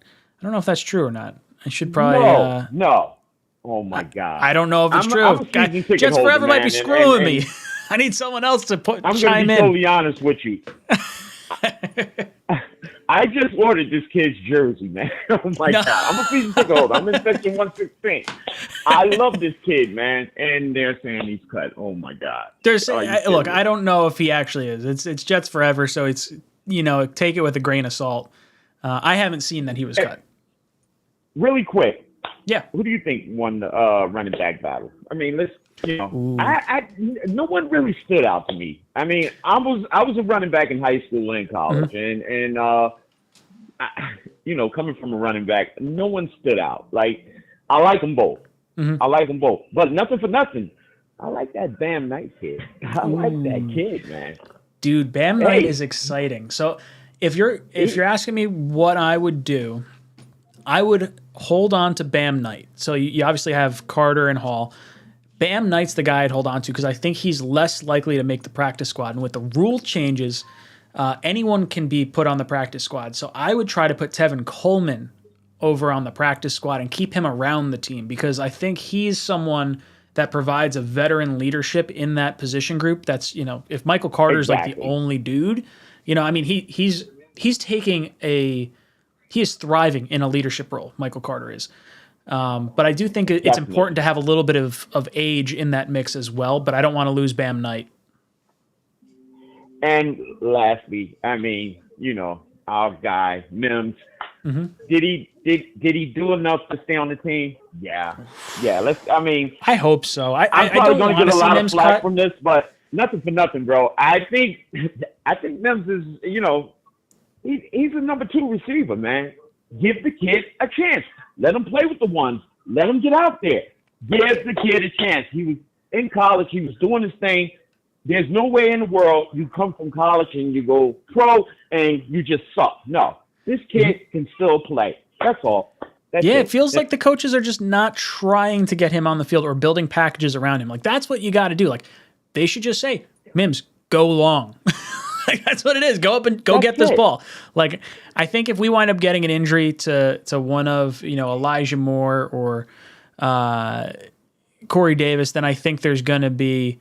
I don't know if that's true or not. I should probably... No. Oh, my God. I don't know if it's true. Jets Forever might be screwing me. I need someone else to I'm going to chime be in. totally honest with you. I just ordered this kid's jersey, man. Oh my God. I'm a season ticket holder. I'm in section 116. I love this kid, man. And they're saying he's cut. Oh my God. Look, I don't know if he actually is. It's Jets forever, so it's, take it with a grain of salt. I haven't seen that he was cut. Really quick. Yeah. Who do you think won the running back battle? I mean, no one really stood out to me. I mean, I was a running back in high school and college, and coming from a running back, no one stood out. Like, I like them both. I like them both, but nothing for nothing. I like that Bam Knight kid. I like that kid, man. Dude, Bam Knight is exciting. So if you're asking me what I would do, I would hold on to Bam Knight. So you obviously have Carter and Hall. Bam Knight's the guy I'd hold on to because I think he's less likely to make the practice squad. And with the rule changes, anyone can be put on the practice squad. So I would try to put Tevin Coleman over on the practice squad and keep him around the team because I think he's someone that provides a veteran leadership in that position group. That's, if Michael Carter's like the only dude, he's taking he is thriving in a leadership role. Michael Carter is. But I do think it's important to have a little bit of age in that mix as well, but I don't want to lose Bam Knight. And lastly, I mean, our guy, Mims, did he do enough to stay on the team? Yeah. I hope so. I'm probably going to get a lot of flack from this, but nothing for nothing, bro. I think Mims is, he's a number 2 receiver, man. Give the kid a chance. Let him play with the ones. Let him get out there. Give the kid a chance. He was in college. He was doing his thing. There's no way in the world you come from college and you go pro and you just suck. No. This kid can still play. That's all. It feels like the coaches are just not trying to get him on the field or building packages around him. Like, that's what you got to do. Like, they should just say, Mims, go long. Like, that's what it is. Go up and get this ball. Like, I think if we wind up getting an injury to one of, Elijah Moore or Corey Davis, then I think there's going to be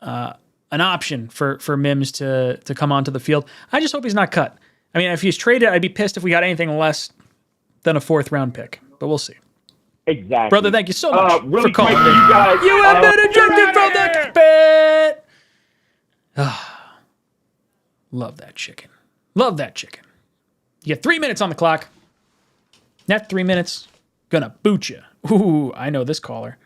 an option for Mims to come onto the field. I just hope he's not cut. I mean, if he's traded, I'd be pissed if we got anything less than a 4th-round pick, but we'll see. Exactly. Brother, thank you so much really for calling quick, in. you guys, You have been ejected from the Cockpit! Love that chicken. Love that chicken. You get 3 minutes on the clock. That 3 minutes, gonna boot you. Ooh, I know this caller.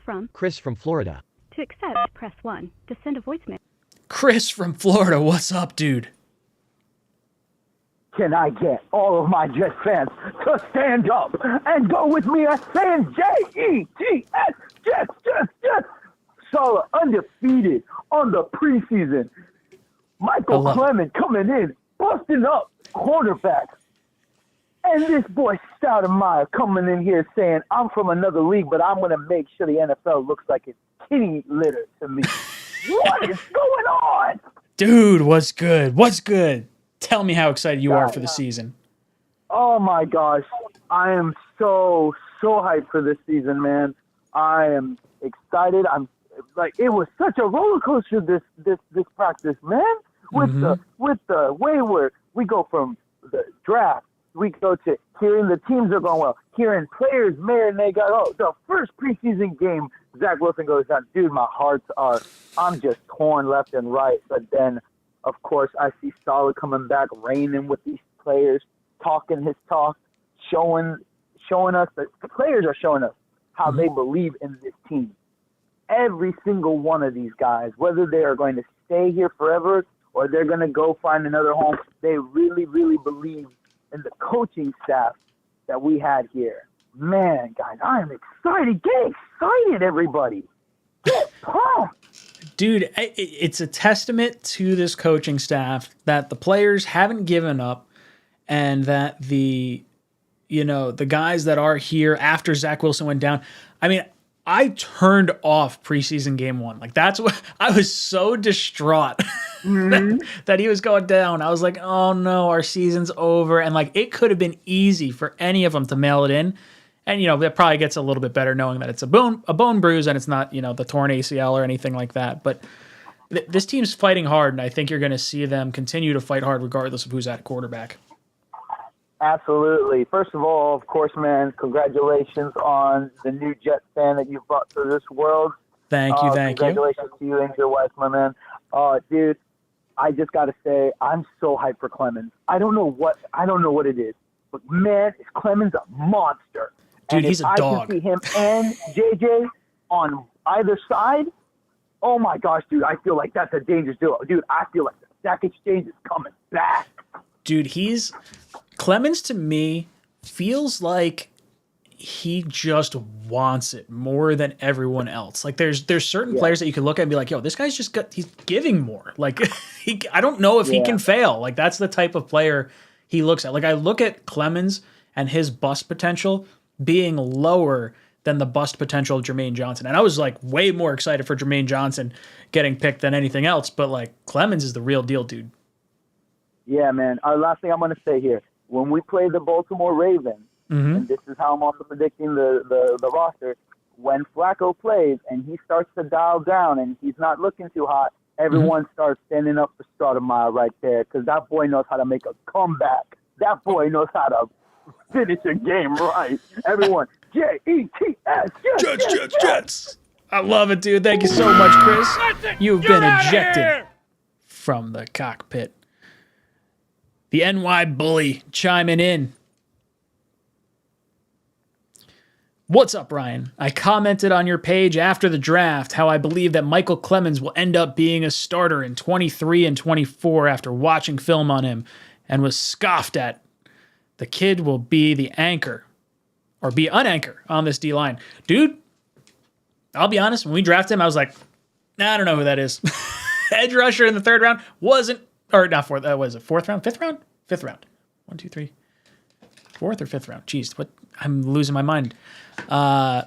From Chris from Florida. to accept, press 1. To send a voicemail. Chris from Florida, what's up, dude? Can I get all of my Jets fans to stand up and go with me at saying Jets, Jets, Jets? Solid, undefeated on the preseason. Michael Clement coming in, busting up quarterbacks. And this boy Stoudemire coming in here saying, I'm from another league, but I'm going to make sure the NFL looks like it's kitty litter to me. What is going on? Dude, what's good? What's good? Tell me how excited you are for the season. Oh, my gosh. I am so hyped for this season, man. I am excited. I'm like, it was such a roller coaster this practice, man. With the way we go from the draft, we go to hearing the teams are going well, hearing players marinate. The first preseason game, Zach Wilson goes down. Dude, I'm just torn left and right. But then, of course, I see Solid coming back, reigning with these players, talking his talk, showing us that the players are showing us how they believe in this team. Every single one of these guys, whether they are going to stay here forever or they're going to go find another home, they really, really believe in the coaching staff that we had here. Man, guys, I am excited. Get excited, everybody. Get pumped. Dude, it's a testament to this coaching staff that the players haven't given up and that the guys that are here after Zach Wilson went down. I mean, I turned off preseason game 1. Like, that's what I was so distraught that he was going down. I was like, oh no, our season's over. And like, it could have been easy for any of them to mail it in. And, that probably gets a little bit better knowing that it's a bone bruise and it's not, the torn ACL or anything like that. But this team's fighting hard, and I think you're going to see them continue to fight hard regardless of who's at quarterback. Absolutely. First of all, of course, man, congratulations on the new Jets fan that you've brought to this world. Thank you. Congratulations to you and your wife, my man. Dude, I just got to say, I'm so hyped for Clemens. I don't know what it is, but man, Clemens a monster. Dude, and he's a dog. I can see him and JJ on either side. Oh my gosh, dude, I feel like that's a dangerous duo. Dude, I feel like the stack exchange is coming back. Dude, Clemens to me feels like he just wants it more than everyone else. Like there's certain players that you can look at and be like, yo, this guy's he's giving more. Like I don't know if he can fail. Like that's the type of player he looks at. Like I look at Clemens and his bust potential being lower than the bust potential of Jermaine Johnson. And I was like way more excited for Jermaine Johnson getting picked than anything else. But like Clemens is the real deal, dude. Yeah, man. Last thing I'm going to say here. When we play the Baltimore Ravens, and this is how I'm also predicting the roster, when Flacco plays and he starts to dial down and he's not looking too hot, everyone starts standing up for Stoudemire right there because that boy knows how to make a comeback. That boy knows how to finish a game right. Everyone, Jets, Jets. I love it, dude. Thank you so much, Chris. You've been ejected from the cockpit. The NY Bully chiming in. What's up, Ryan? I commented on your page after the draft how I believe that Michael Clemens will end up being a starter in 23 and 24 after watching film on him and was scoffed at. The kid will be the anchor or be an anchor on this D-line. Dude, I'll be honest. When we drafted him, I was like, I don't know who that is. Edge rusher in the third round wasn't, or not fourth, was it fourth round? Fifth round? Fifth round. 1, 2, 3. Fourth or fifth round? Jeez, what? I'm losing my mind. I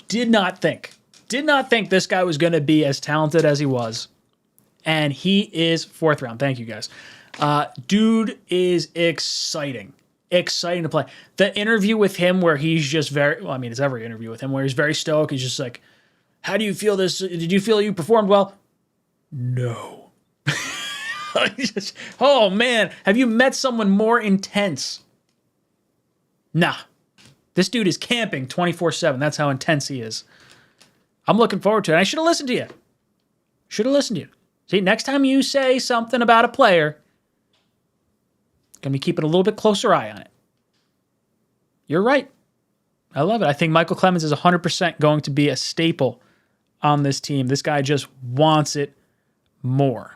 did not think this guy was going to be as talented as he was. And he is fourth round. Thank you, guys. Dude is exciting to play. The interview with him where he's just it's every interview with him where he's very stoic. He's just like, how do you feel this? Did you feel you performed well? No. Oh man, have you met someone more intense? Nah. This dude is camping 24/7. That's how intense he is. I'm looking forward to it. I should have listened to you. See, next time you say something about a player, gonna be keeping a little bit closer eye on it. You're right. I love it. I think Michael Clemens is 100% going to be a staple on this team. This guy just wants it more.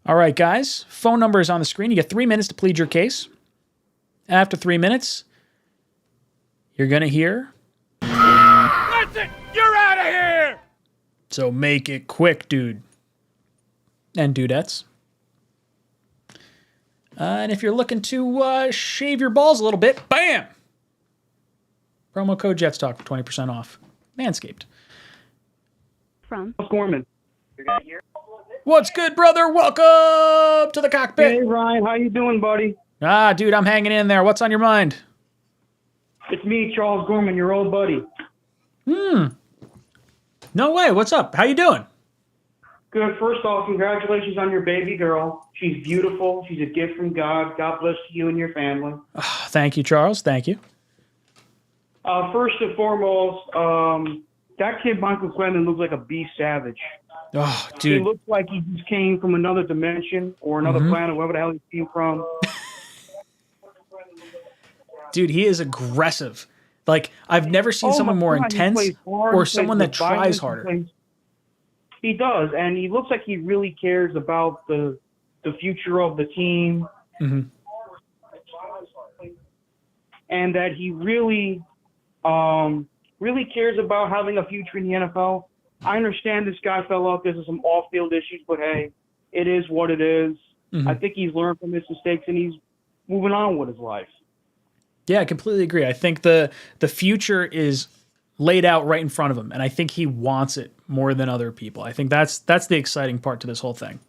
All right, guys. Phone number is on the screen. You get 3 minutes to plead your case. After 3 minutes, you're going to hear... That's it! You're out of here! So make it quick, dude. And dudettes. And if you're looking to shave your balls a little bit, bam! Promo code JetsTalk for 20% off. Manscaped. From Gorman. What's good, brother? Welcome to the cockpit. Hey, Ryan. How you doing, buddy? Dude, I'm hanging in there. What's on your mind? It's me, Charles Gorman, your old buddy. No way. What's up? How you doing? Good. First off, congratulations on your baby girl. She's beautiful. She's a gift from God. God bless you and your family. Thank you, Charles. Thank you. First and foremost, that kid, Michael Clement, looks like a beast savage. Oh, dude. He looks like he just came from another dimension or another planet, wherever the hell he came from. Dude, he is aggressive. Like, I've never seen someone more intense or someone that tries harder. He does, and he looks like he really cares about the future of the team. And that he really cares about having a future in the NFL. I understand this guy fell out because of some off-field issues, but hey, it is what it is. I think he's learned from his mistakes, and he's moving on with his life. Yeah, I completely agree. I think the future is laid out right in front of him, and I think he wants it more than other people. I think that's the exciting part to this whole thing.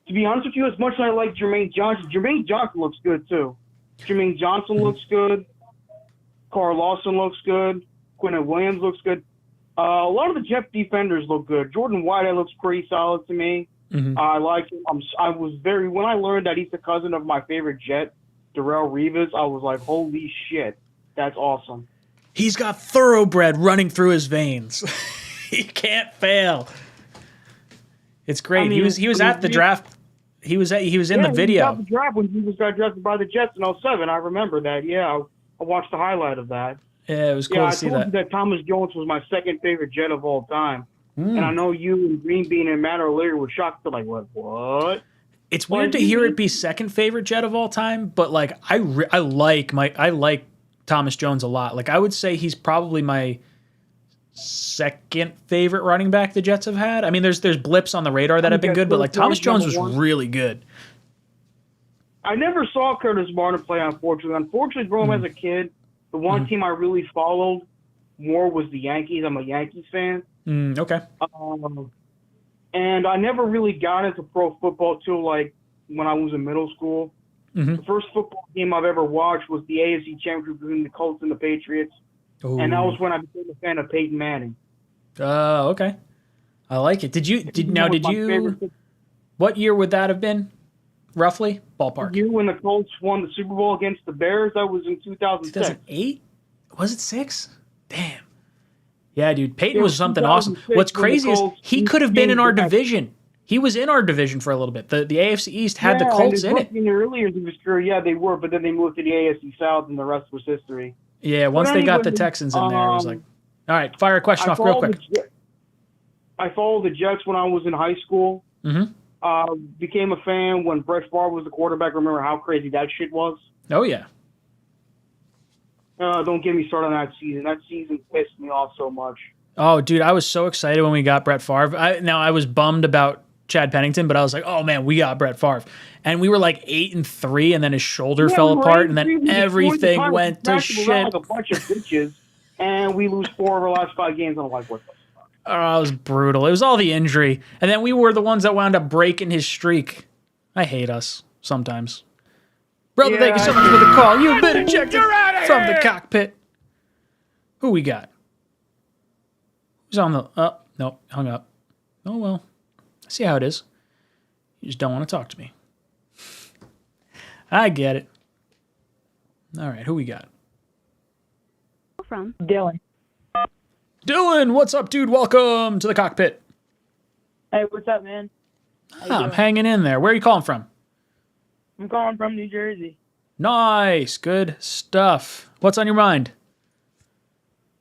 To be honest with you, as much as I like Jermaine Johnson looks good too. Jermaine Johnson looks good. Carl Lawson looks good. Quinton Williams looks good. A lot of the Jet defenders look good. Jordan Whitehead looks pretty solid to me. I like him. When I learned that he's the cousin of my favorite Jet, Darrelle Revis, I was like, holy shit, that's awesome. He's got thoroughbred running through his veins. He can't fail. It's great. I mean, he was at the draft. He was in the video. He was at the draft when he got drafted by the Jets in 2007. I remember that. Yeah, I watched the highlight of that. Yeah, it was cool to see that. I told you that Thomas Jones was my second favorite Jet of all time. And I know you and Green Bean and Matt O'Leary were shocked. They're like, what? It's weird to hear it be second favorite Jet of all time, but like I like Thomas Jones a lot. Like I would say he's probably my second favorite running back the Jets have had. I mean, there's blips on the radar that have been good, but like Thomas Jones was really good. I never saw Curtis Martin play, unfortunately. Unfortunately, growing up as a kid, the one team I really followed more was the Yankees. I'm a Yankees fan. Okay. And I never really got into pro football till like when I was in middle school. The first football game I've ever watched was the AFC Championship between the Colts and the Patriots. Ooh. And that was when I became a fan of Peyton Manning. Okay. I like it. What year would that have been? Roughly? Ballpark. The year when the Colts won the Super Bowl against the Bears, that was in 2006. 2008? Was it 6? Damn. Yeah, dude. Peyton was something awesome. What's crazy is he could have been in our division. He was in our division for a little bit. The AFC East had the Colts in it. In the early years of his career, they were, but then they moved to the AFC South, and the rest was history. Yeah, once they got the Texans in there, it was like, all right, fire a question off real quick. I followed the Jets when I was in high school. Became a fan when Brett Favre was the quarterback. Remember how crazy that shit was? Oh, yeah. Don't get me started on that season. That season pissed me off so much. Oh, dude, I was so excited when we got Brett Favre. I was bummed about Chad Pennington, but I was like, oh, man, we got Brett Favre. And we were like 8-3, and then his shoulder fell apart, and then everything went to shit. Like a bunch of bitches, and we lose 4 of our last 5 games. And I'm like, what the fuck? Oh, it was brutal. It was all the injury. And then we were the ones that wound up breaking his streak. I hate us sometimes. Brother, thank you so much for the call. You've been ejected from the cockpit. Who we got? Who's on the... Oh, no, hung up. Oh, well. I see how it is. You just don't want to talk to me. I get it. All right, who we got? From Dylan. Dylan, what's up, dude? Welcome to the cockpit. Hey, what's up, man? I'm hanging in there. Where are you calling from? I'm calling from New Jersey. Nice. Good stuff. What's on your mind?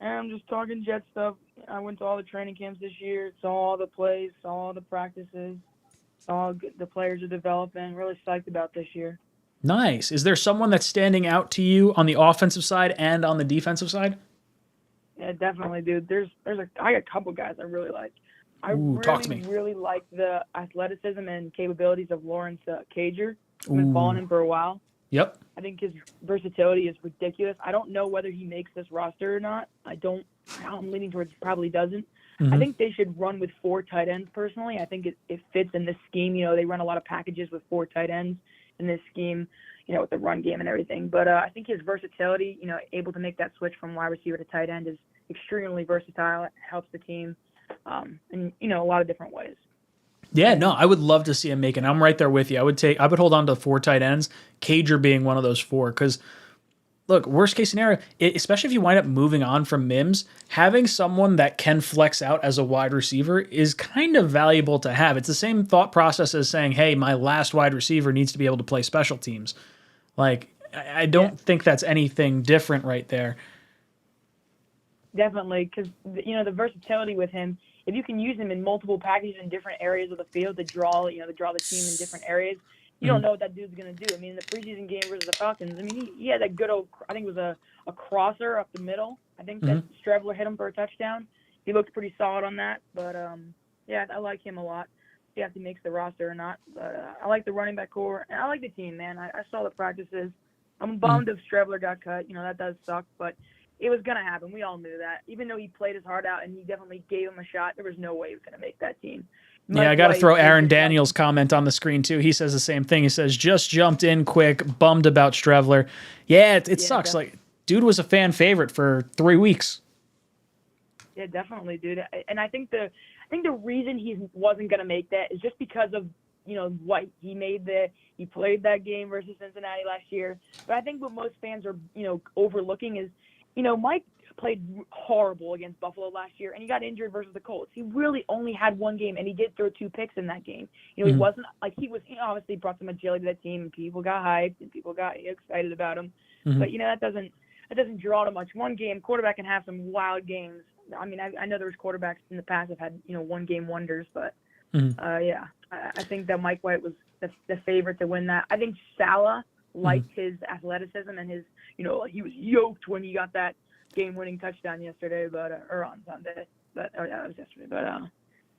I'm just talking Jet stuff. I went to all the training camps this year, saw all the plays, saw all the practices, saw the players are developing. Really psyched about this year. Nice. Is there someone that's standing out to you on the offensive side and on the defensive side? Yeah, definitely, dude. I got a couple guys I really like. I talk to me. really like the athleticism and capabilities of Lawrence Cager. I've been following him for a while. Yep. I think his versatility is ridiculous. I don't know whether he makes this roster or not. I'm leaning towards probably doesn't. I think they should run with 4 tight ends personally. I think it fits in this scheme. You know, they run a lot of packages with 4 tight ends in this scheme, you know, with the run game and everything. But I think his versatility, you know, able to make that switch from wide receiver to tight end is extremely versatile. It helps the team in, you know, a lot of different ways. Yeah, no, I would love to see him make it. I'm right there with you. I would hold on to 4 tight ends, Cager being one of those 4. Because, look, worst case scenario, especially if you wind up moving on from Mims, having someone that can flex out as a wide receiver is kind of valuable to have. It's the same thought process as saying, hey, my last wide receiver needs to be able to play special teams. Like, I don't think that's anything different right there. Definitely, because, you know, the versatility with him, if you can use him in multiple packages in different areas of the field to draw the team in different areas, you don't know what that dude's going to do. I mean, in the preseason game versus the Falcons, I mean, he had that good old, I think it was a crosser up the middle. I think that Strebler hit him for a touchdown. He looked pretty solid on that. But, yeah, I like him a lot. See if he makes the roster or not. But I like the running back core. And I like the team, man. I saw the practices. I'm bummed if Strebler got cut. You know, that does suck. But it was going to happen. We all knew that. Even though he played his heart out and he definitely gave him a shot, there was no way he was going to make that team. Yeah, I got to throw Aaron Daniels' comment on the screen, too. He says the same thing. He says, just jumped in quick, bummed about Strevler. Yeah, it sucks. Definitely. Like, dude was a fan favorite for 3 weeks. Yeah, definitely, dude. And I think the reason he wasn't gonna make that is just because of what he played that game versus Cincinnati last year. But I think what most fans are overlooking is Mike played horrible against Buffalo last year, and he got injured versus the Colts. He really only had one game, and he did throw 2 picks in that game. He wasn't like he obviously brought some agility to that team, and people got hyped and people got excited about him. But that doesn't draw to much. One game, quarterback can have some wild games. I mean, I know there's quarterbacks in the past that have had one game wonders, but I think that Mike White was the favorite to win that. I think Salah liked his athleticism and his he was yoked when he got that game-winning touchdown yesterday, or on Sunday, that was yesterday. But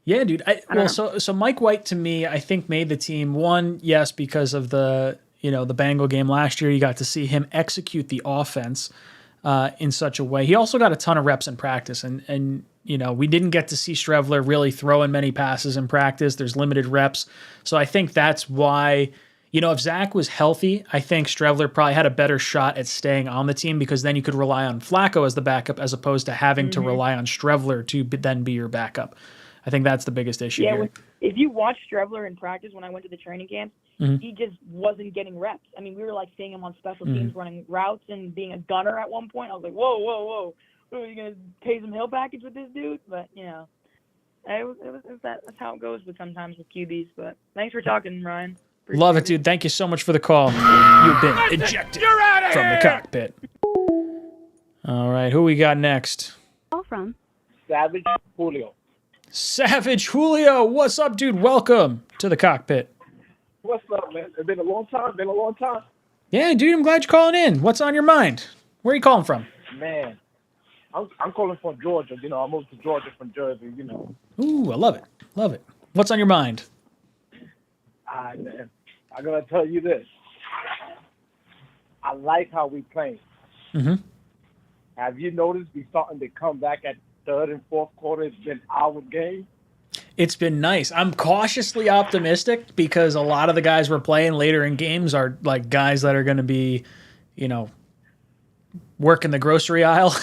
yeah, dude. So Mike White to me, I think made the team. One, yes, because of the the Bengal game last year. You got to see him execute the offense in such a way. He also got a ton of reps in practice, and we didn't get to see Strevler really throwing many passes in practice. There's limited reps, so I think that's why. If Zach was healthy, I think Strevler probably had a better shot at staying on the team because then you could rely on Flacco as the backup as opposed to having to rely on Strevler to then be your backup. I think that's the biggest issue here. If you watch Strevler in practice when I went to the training camp, he just wasn't getting reps. I mean, we were like seeing him on special teams running routes and being a gunner at one point. I was like, whoa. What, are you going to Taysom Hill package with this dude? But, that's how it goes sometimes with QBs. But thanks for talking, Ryan. Love it, dude. Thank you so much for the call. You've been ejected from the cockpit. All right, who we got next? Call from Savage Julio. Savage Julio, what's up, dude? Welcome to the cockpit. What's up, man? It's been a long time. Yeah, dude, I'm glad you're calling in. What's on your mind? Where are you calling from? Man, I'm calling from Georgia. I moved to Georgia from Jersey. Ooh, I love it. Love it. What's on your mind? Man, I'm gonna tell you this. I like how we playing. Have you noticed we starting to come back at third and fourth quarter? It's been our game. It's been nice. I'm cautiously optimistic because a lot of the guys we're playing later in games are like guys that are going to be, working the grocery aisle,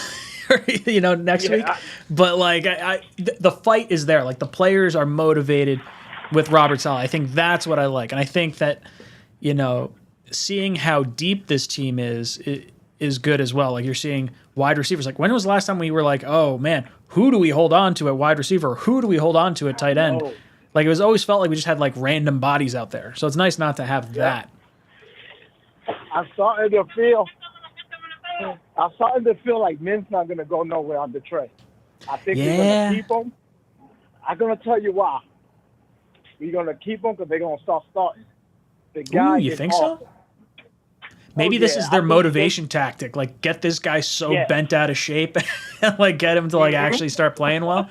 next week. But like, the fight is there. Like the players are motivated with Robert Saleh. I think that's what I like, and I think that seeing how deep this team is good as well. Like you're seeing wide receivers. Like when was the last time we were like, oh man, who do we hold on to at wide receiver? Or who do we hold on to at tight end? Like it was always felt like we just had like random bodies out there. So it's nice not to have that. I'm starting to feel like Mims not going to go nowhere on the trade. I think we're going to keep him. I'm going to tell you why. We're going to keep him because they're going to start starting. The guy you think awesome. So? Maybe this is their motivation tactic. Like, get this guy so bent out of shape and, like, get him to, like, actually start playing well.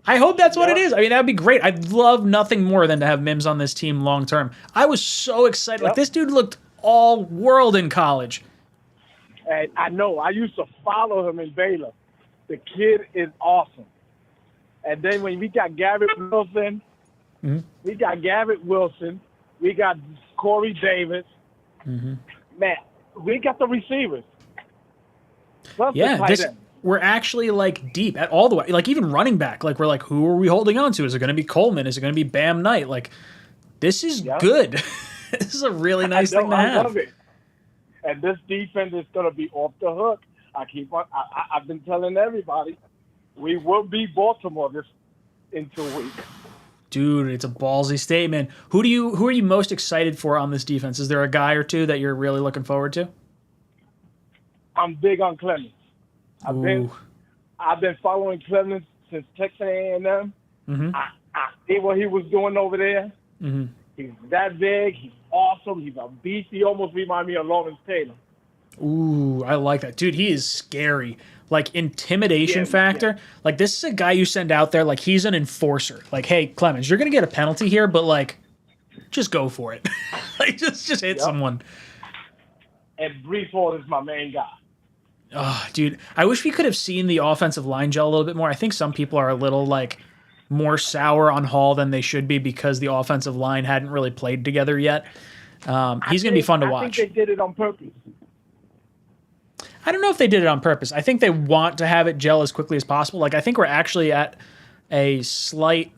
I hope that's what it is. I mean, that would be great. I'd love nothing more than to have Mims on this team long term. I was so excited. Like, this dude looked all world in college. And I know. I used to follow him in Baylor. The kid is awesome. And then when we got Garrett Wilson, we got Corey Davis. Man, we got the receivers. Plus we're actually like deep at all the way. Like even running back, like we're like, who are we holding on to? Is it going to be Coleman? Is it going to be Bam Knight? Like this is good. This is a really nice thing to have. I love it. And this defense is going to be off the hook. I've been telling everybody, we will beat Baltimore in 2 weeks. Dude, it's a ballsy statement. Who are you most excited for on this defense? Is there a guy or two that you're really looking forward to? I'm big on Clement. I've been following Clement since Texas A&M. I see what he was doing over there. He's that big. He's awesome. He's a beast. He almost reminds me of Lawrence Taylor. Ooh, I like that. Dude, he is scary. Like, intimidation factor. Yeah. Like, this is a guy you send out there, like, he's an enforcer. Like, hey, Clemens, you're going to get a penalty here, but, like, just go for it. Like, just hit someone. And Breece Hall is my main guy. Oh, dude, I wish we could have seen the offensive line gel a little bit more. I think some people are a little, like, more sour on Hall than they should be because the offensive line hadn't really played together yet. He's going to be fun to watch. I think they did it on purpose. I don't know if they did it on purpose. I think they want to have it gel as quickly as possible. Like, I think we're actually at a slight...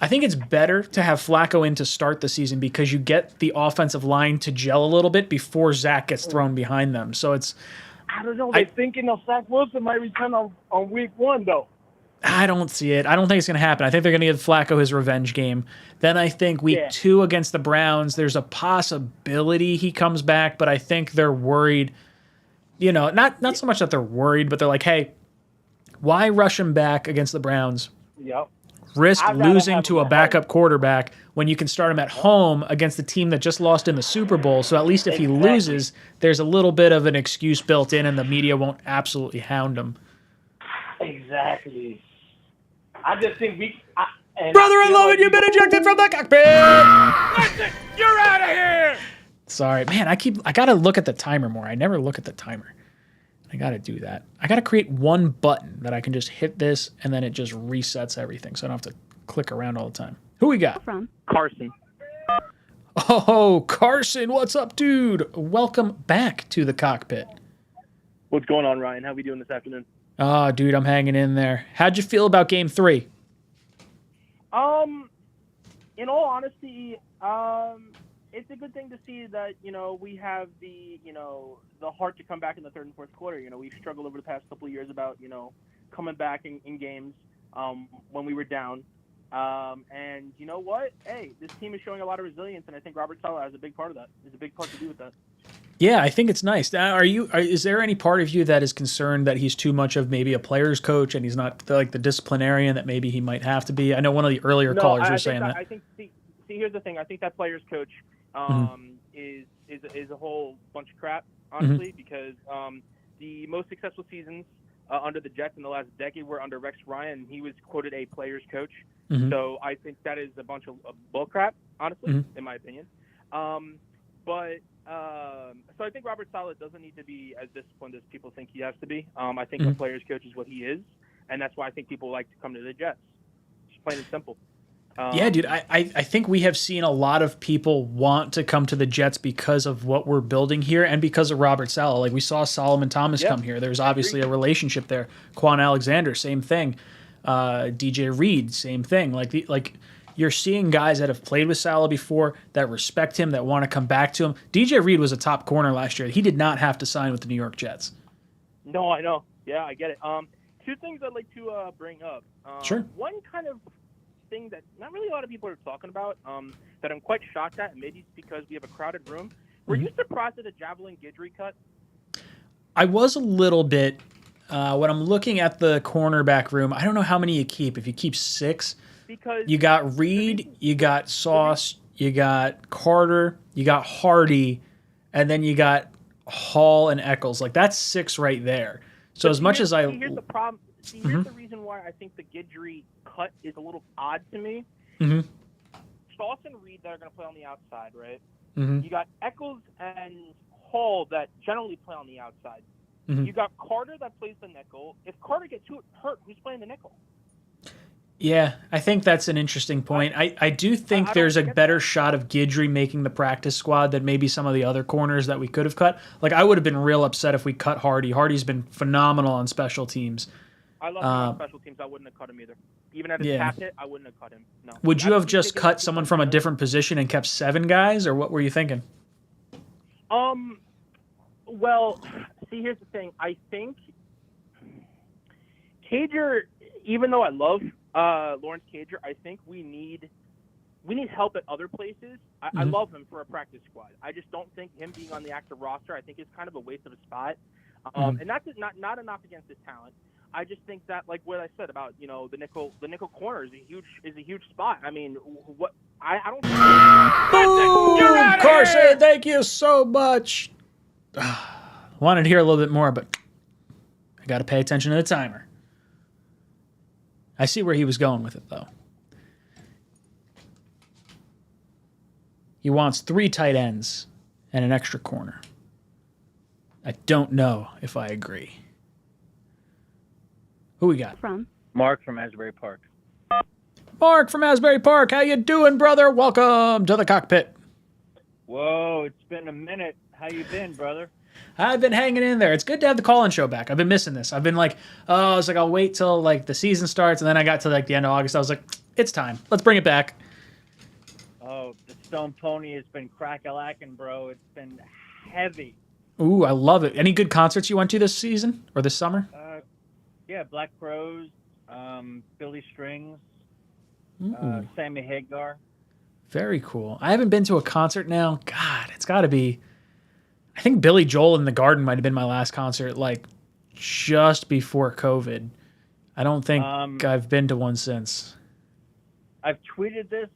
I think it's better to have Flacco in to start the season because you get the offensive line to gel a little bit before Zach gets thrown behind them. So it's... I don't know. They're thinking of Zach Wilson might return on week 1, though. I don't see it. I don't think it's going to happen. I think they're going to give Flacco his revenge game. Then I think week 2 against the Browns, there's a possibility he comes back, but I think they're worried. You know, not so much that they're worried, but they're like, hey, why rush him back against the Browns? Yep. Risk losing to a backup quarterback when you can start him at home against the team that just lost in the Super Bowl. So at least if he loses, there's a little bit of an excuse built in and the media won't absolutely hound him. Exactly. I just think Brother, I love it. You've been ejected from the cockpit. Listen, you're out of here. Sorry, man. I got to look at the timer more. I never look at the timer. I got to do that. I got to create one button that I can just hit this and then it just resets everything. So I don't have to click around all the time. Who we got? From Carson. Oh, Carson. What's up, dude? Welcome back to the cockpit. What's going on, Ryan? How we doing this afternoon? Oh, dude, I'm hanging in there. How'd you feel about game 3? In all honesty, it's a good thing to see that, we have the heart to come back in the third and fourth quarter. We've struggled over the past couple of years about, coming back in games when we were down. And you know what? Hey, this team is showing a lot of resilience, and I think Robert Saleh has a big part of that. There's a big part to do with that. Yeah, I think it's nice. Is there any part of you that is concerned that he's too much of maybe a player's coach and he's not like the disciplinarian that maybe he might have to be? I know one of the earlier callers were saying that. I think see, here's the thing. I think that player's coach is a whole bunch of crap, honestly, because the most successful seasons under the Jets in the last decade were under Rex Ryan. He was quoted a player's coach. So I think that is a bunch of bull crap, honestly, in my opinion. So I think Robert Saleh doesn't need to be as disciplined as people think he has to be. I think a player's coach is what he is, and that's why I think people like to come to the Jets. Just plain and simple. Yeah, dude, I think we have seen a lot of people want to come to the Jets because of what we're building here and because of Robert Saleh. Like, we saw Solomon Thomas come here. There's obviously a relationship there. Quan Alexander, same thing. DJ Reed, same thing. Like you're seeing guys that have played with Saleh before that respect him, that want to come back to him. DJ Reed was a top corner last year. He did not have to sign with the New York Jets. No, I know. Yeah, I get it. Two things I'd like to bring up. Sure. One kind of thing that not really a lot of people are talking about, that I'm quite shocked at, and maybe it's because we have a crowded room. Were you surprised at the Javelin Guidry cut? I was a little bit. When I'm looking at the cornerback room, I don't know how many you keep. If you keep 6, because you got Reed, you got Sauce, you got Carter, you got Hardy, and then you got Hall and Eccles. Like, that's 6 right there. So as much as I... Here's the problem. Here's the reason why I think the Guidry cut is a little odd to me. Sauce and Reed that are going to play on the outside, right? You got Eccles and Hall that generally play on the outside. You got Carter that plays the nickel. If Carter gets hurt, who's playing the nickel? Yeah, I think that's an interesting point. I do think there's a better shot of Guidry making the practice squad than maybe some of the other corners that we could have cut. Like, I would have been real upset if we cut Hardy. Hardy's been phenomenal on special teams. I love him on special teams. I wouldn't have cut him either. Even at his tap hit, I wouldn't have cut him. No. Would you have just cut someone from a different position and kept 7 guys, or what were you thinking? Well, see, here's the thing. I think Cager, even though I love Lawrence Cager, I think we need help at other places. I love him for a practice squad. I just don't think him being on the active roster, I think, is kind of a waste of a spot. And that's not a knock against his talent. I just think that, like what I said about, the nickel corner is a huge spot. I mean, what I don't. Boom! Carson, thank you so much. Wanted to hear a little bit more, but I got to pay attention to the timer. I see where he was going with it, though. He wants 3 tight ends and an extra corner. I don't know if I agree. Who we got? From Mark from Asbury Park. Mark from Asbury Park. How you doing, brother? Welcome to the Cockpit. Whoa, it's been a minute. How you been, brother? I've been hanging in there. It's good to have the call-in show back. I've been missing this. I've been like, I was like, I'll wait till like the season starts, and then I got to like the end of August. I was like, it's time. Let's bring it back. Oh, the Stone Pony has been crack-a-lacking, bro. It's been heavy. Ooh, I love it. Any good concerts you went to this season or this summer? Yeah, Black Crowes, Billy Strings, Ooh. Sammy Hagar. Very cool. I haven't been to a concert now. God, it's got to be. I think Billy Joel in the Garden might have been my last concert, like just before COVID. I don't think I've been to one since. I've tweeted this,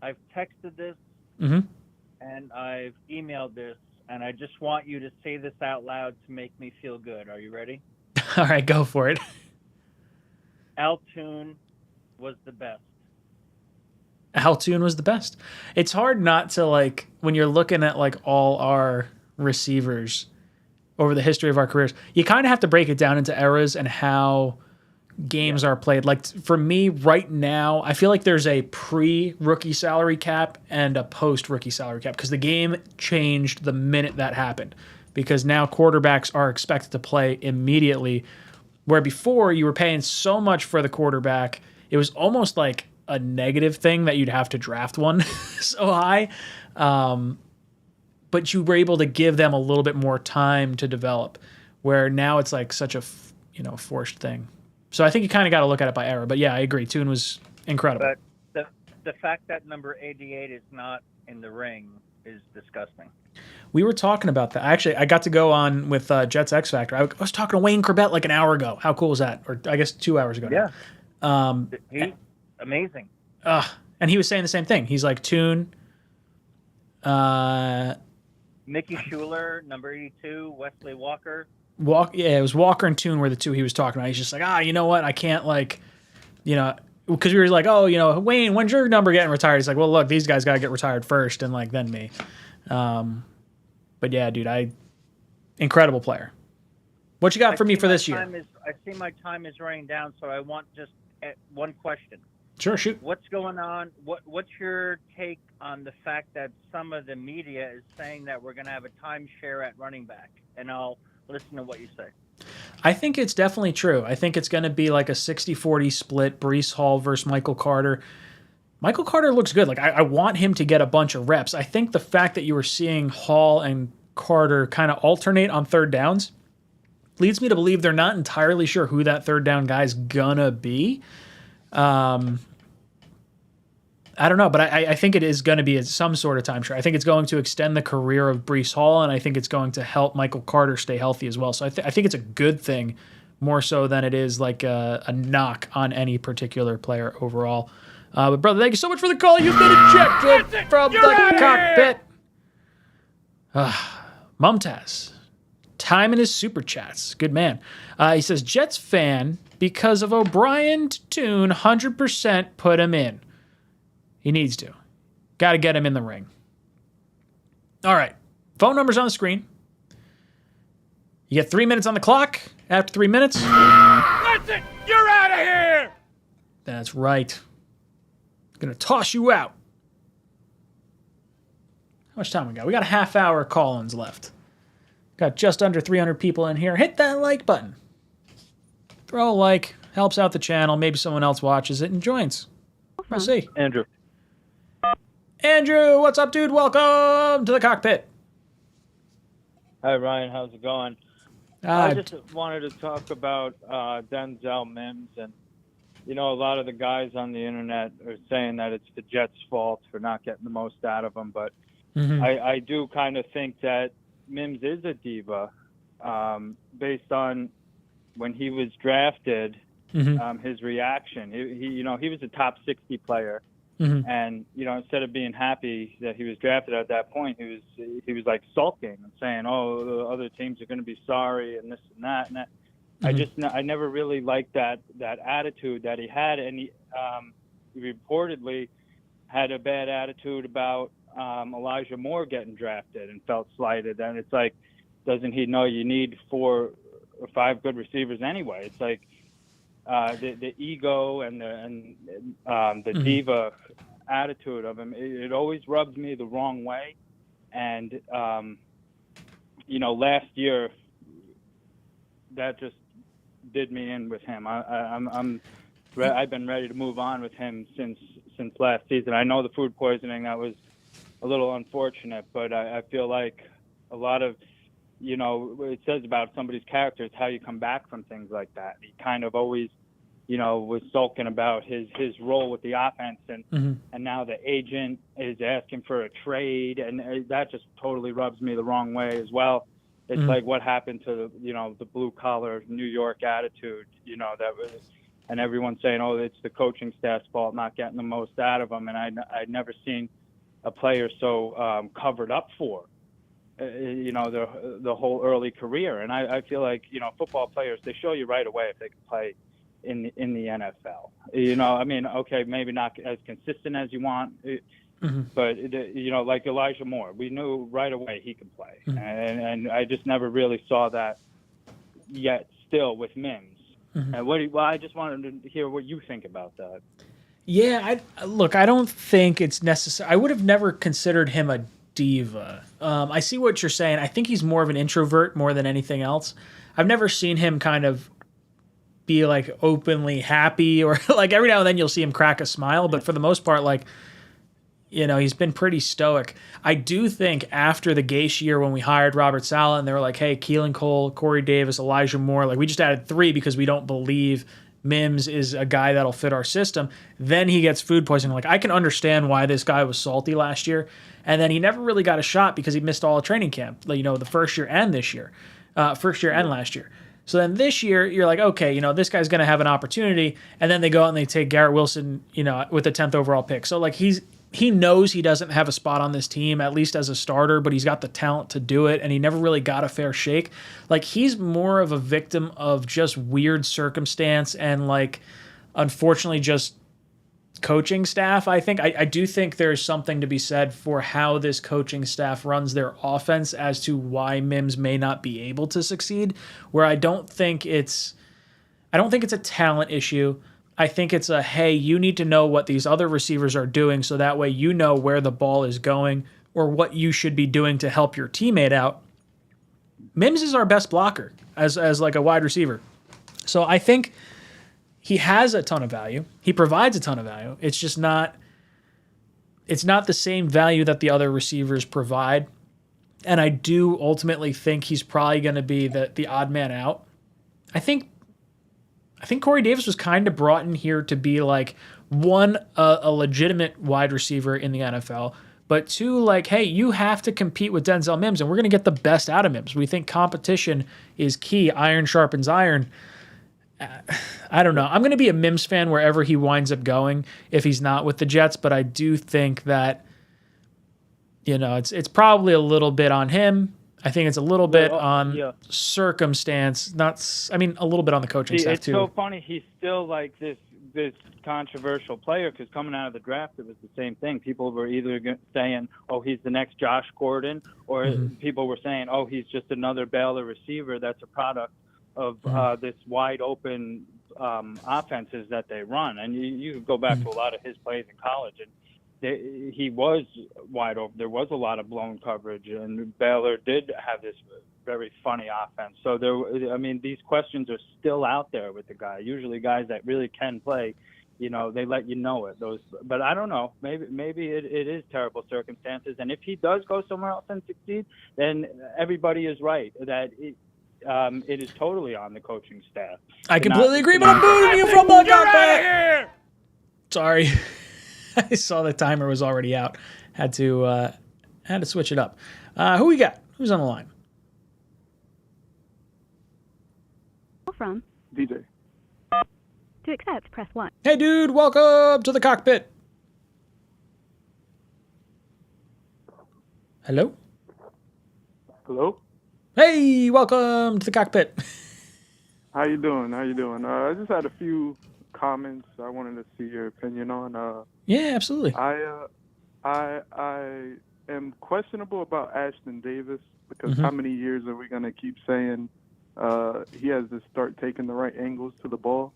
I've texted this, and I've emailed this, and I just want you to say this out loud to make me feel good. Are you ready? All right, go for it. Altoon was the best. Altoon was the best. It's hard not to, like, when you're looking at like all our receivers over the history of our careers, you kind of have to break it down into eras and how games are played. Like for me right now, I feel like there's a pre-rookie salary cap and a post-rookie salary cap because the game changed the minute that happened, because now quarterbacks are expected to play immediately, where before you were paying so much for the quarterback, it was almost like a negative thing that you'd have to draft one so high. But you were able to give them a little bit more time to develop, where now it's like such a, forced thing. So I think you kind of got to look at it by era. But yeah, I agree. Toon was incredible. But the fact that number 88 is not in the ring is disgusting. We were talking about that. Actually, I got to go on with Jets X Factor. I was talking to Wayne Corbett like an hour ago. How cool was that? Or I guess 2 hours ago. Yeah. Now. He's amazing. And he was saying the same thing. He's like, Toon. Mickey Schuler, number 82, Wesley Walker. It was Walker and Toon were the two he was talking about. He's just like, you know what? I can't because we were like, Wayne, when's your number getting retired? He's like, well, look, these guys got to get retired first and like then me. But yeah, dude, incredible player. What you got for me for this year? I see my time is running down, so I want just one question. Sure, shoot. What's going on? What's your take on the fact that some of the media is saying that we're going to have a timeshare at running back? And I'll listen to what you say. I think it's definitely true. I think it's going to be like a 60-40 split, Breece Hall versus Michael Carter. Michael Carter looks good. Like I want him to get a bunch of reps. I think the fact that you were seeing Hall and Carter kind of alternate on third downs leads me to believe they're not entirely sure who that third down guy's gonna be. I don't know, but I think it is going to be some sort of timeshare. I think it's going to extend the career of Breece Hall, and I think it's going to help Michael Carter stay healthy as well. So I think it's a good thing, more so than it is like a knock on any particular player overall. But brother, thank you so much for the call. You've been ejected from the cockpit. Mumtaz, time in his super chats. Good man. He says, Jets fan, because of O'Brien to Toon, 100% put him in. He needs to. Got to get him in the ring. All right. Phone number's on the screen. You get 3 minutes on the clock. After 3 minutes, That's it! You're out of here! that's right. Gonna toss you out. How much time we got? We got a half hour call-ins left. Got just under 300 people in here. Hit that like button. Throw a like. Helps out the channel. Maybe someone else watches it and joins. We'll see. Andrew. Andrew, what's up, dude? Welcome to the cockpit. Hi, Ryan. How's it going? I just wanted to talk about Denzel Mims. And, a lot of the guys on the internet are saying that it's the Jets' fault for not getting the most out of him. But I do kind of think that Mims is a diva based on when he was drafted, his reaction. He was a top 60 player. And, instead of being happy that he was drafted at that point, he was like sulking and saying, oh, the other teams are going to be sorry and this and that. And I never really liked that attitude that he had. And he reportedly had a bad attitude about Elijah Moore getting drafted and felt slighted. And it's like, doesn't he know you need 4 or 5 good receivers anyway? It's like, the ego and the diva attitude of him, it always rubs me the wrong way. And last year that just did me in with him. I've been ready to move on with him since last season. I know the food poisoning, that was a little unfortunate, but I feel like a lot of it says about somebody's character is how you come back from things like that. He kind of always was sulking about his role with the offense, and now the agent is asking for a trade, and that just totally rubs me the wrong way as well. It's like what happened to the blue collar New York attitude, that was, and everyone's saying, oh, it's the coaching staff's fault not getting the most out of them, and I'd never seen a player so covered up for, the whole early career. And I feel like football players, they show you right away if they can play in the NFL. Okay, maybe not as consistent as you want, but like Elijah Moore, we knew right away he could play, and I just never really saw that yet. Still with Mims, and I just wanted to hear what you think about that. Yeah, I don't think it's necessary. I would have never considered him a diva. I see what you're saying. I think he's more of an introvert more than anything else. I've never seen him kind of be like openly happy, or like every now and then you'll see him crack a smile, but for the most part, like, he's been pretty stoic. I do think after the Gase year when we hired Robert Saleh and they were like, hey, Keelan Cole, Corey Davis, Elijah Moore, like we just added 3 because we don't believe Mims is a guy that'll fit our system. Then he gets food poisoning. Like, I can understand why this guy was salty last year. And then he never really got a shot because he missed all of training camp, the first year and this year, and last year. So then this year, you're like, okay, this guy's going to have an opportunity. And then they go out and they take Garrett Wilson, with the 10th overall pick. So, like, he knows he doesn't have a spot on this team, at least as a starter, but he's got the talent to do it, and he never really got a fair shake. Like, he's more of a victim of just weird circumstance and, like, unfortunately just coaching staff, I think. I do think there's something to be said for how this coaching staff runs their offense as to why Mims may not be able to succeed, where I don't think it's a talent issue. I think it's hey, you need to know what these other receivers are doing so that way you know where the ball is going or what you should be doing to help your teammate out. Mims is our best blocker as like a wide receiver. So I think he has a ton of value. He provides a ton of value. It's just not the same value that the other receivers provide. And I do ultimately think he's probably going to be the odd man out. I think Corey Davis was kind of brought in here to be like, one, a legitimate wide receiver in the NFL, but 2, like, hey, you have to compete with Denzel Mims, and we're going to get the best out of Mims. We think competition is key. Iron sharpens iron. I don't know. I'm going to be a Mims fan wherever he winds up going if he's not with the Jets, but I do think that, it's probably a little bit on him. I think it's a little bit on circumstance, a little bit on the coaching staff too. It's so funny. He's still like this controversial player because coming out of the draft, it was the same thing. People were either saying, oh, he's the next Josh Gordon, or people were saying, oh, he's just another Baylor receiver that's a product of this wide open offenses that they run. And you go back to a lot of his plays in college, and he was wide open. There was a lot of blown coverage, and Baylor did have this very funny offense. So these questions are still out there with the guy. Usually guys that really can play, they let you know it. But I don't know. Maybe it is terrible circumstances. And if he does go somewhere else and succeed, then everybody is right that it is totally on the coaching staff. I completely agree, but I'm booting you from the Cockpit. Sorry. I saw the timer was already out. Had to switch it up. Who we got? Who's on the line? From DJ. To accept, press 1. Hey, dude, welcome to the Cockpit. Hello? Hello? Hey, welcome to the Cockpit. How you doing? I just had a few comments I wanted to see your opinion on. Yeah, absolutely. I am questionable about Ashton Davis because how many years are we going to keep saying he has to start taking the right angles to the ball?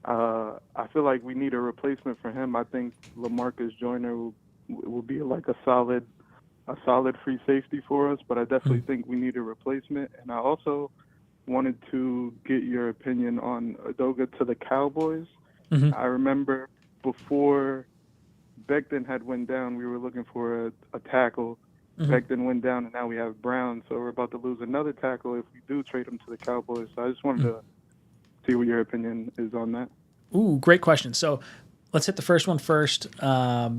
I feel like we need a replacement for him. I think LaMarcus Joyner will be like a solid free safety for us, but I definitely think we need a replacement. And I also wanted to get your opinion on Udoka to the Cowboys. I remember before Becton had went down, we were looking for a tackle. Becton went down, and now we have Brown, so we're about to lose another tackle if we do trade him to the Cowboys. So I just wanted to see what your opinion is on that. Ooh, great question. So let's hit the first one first. I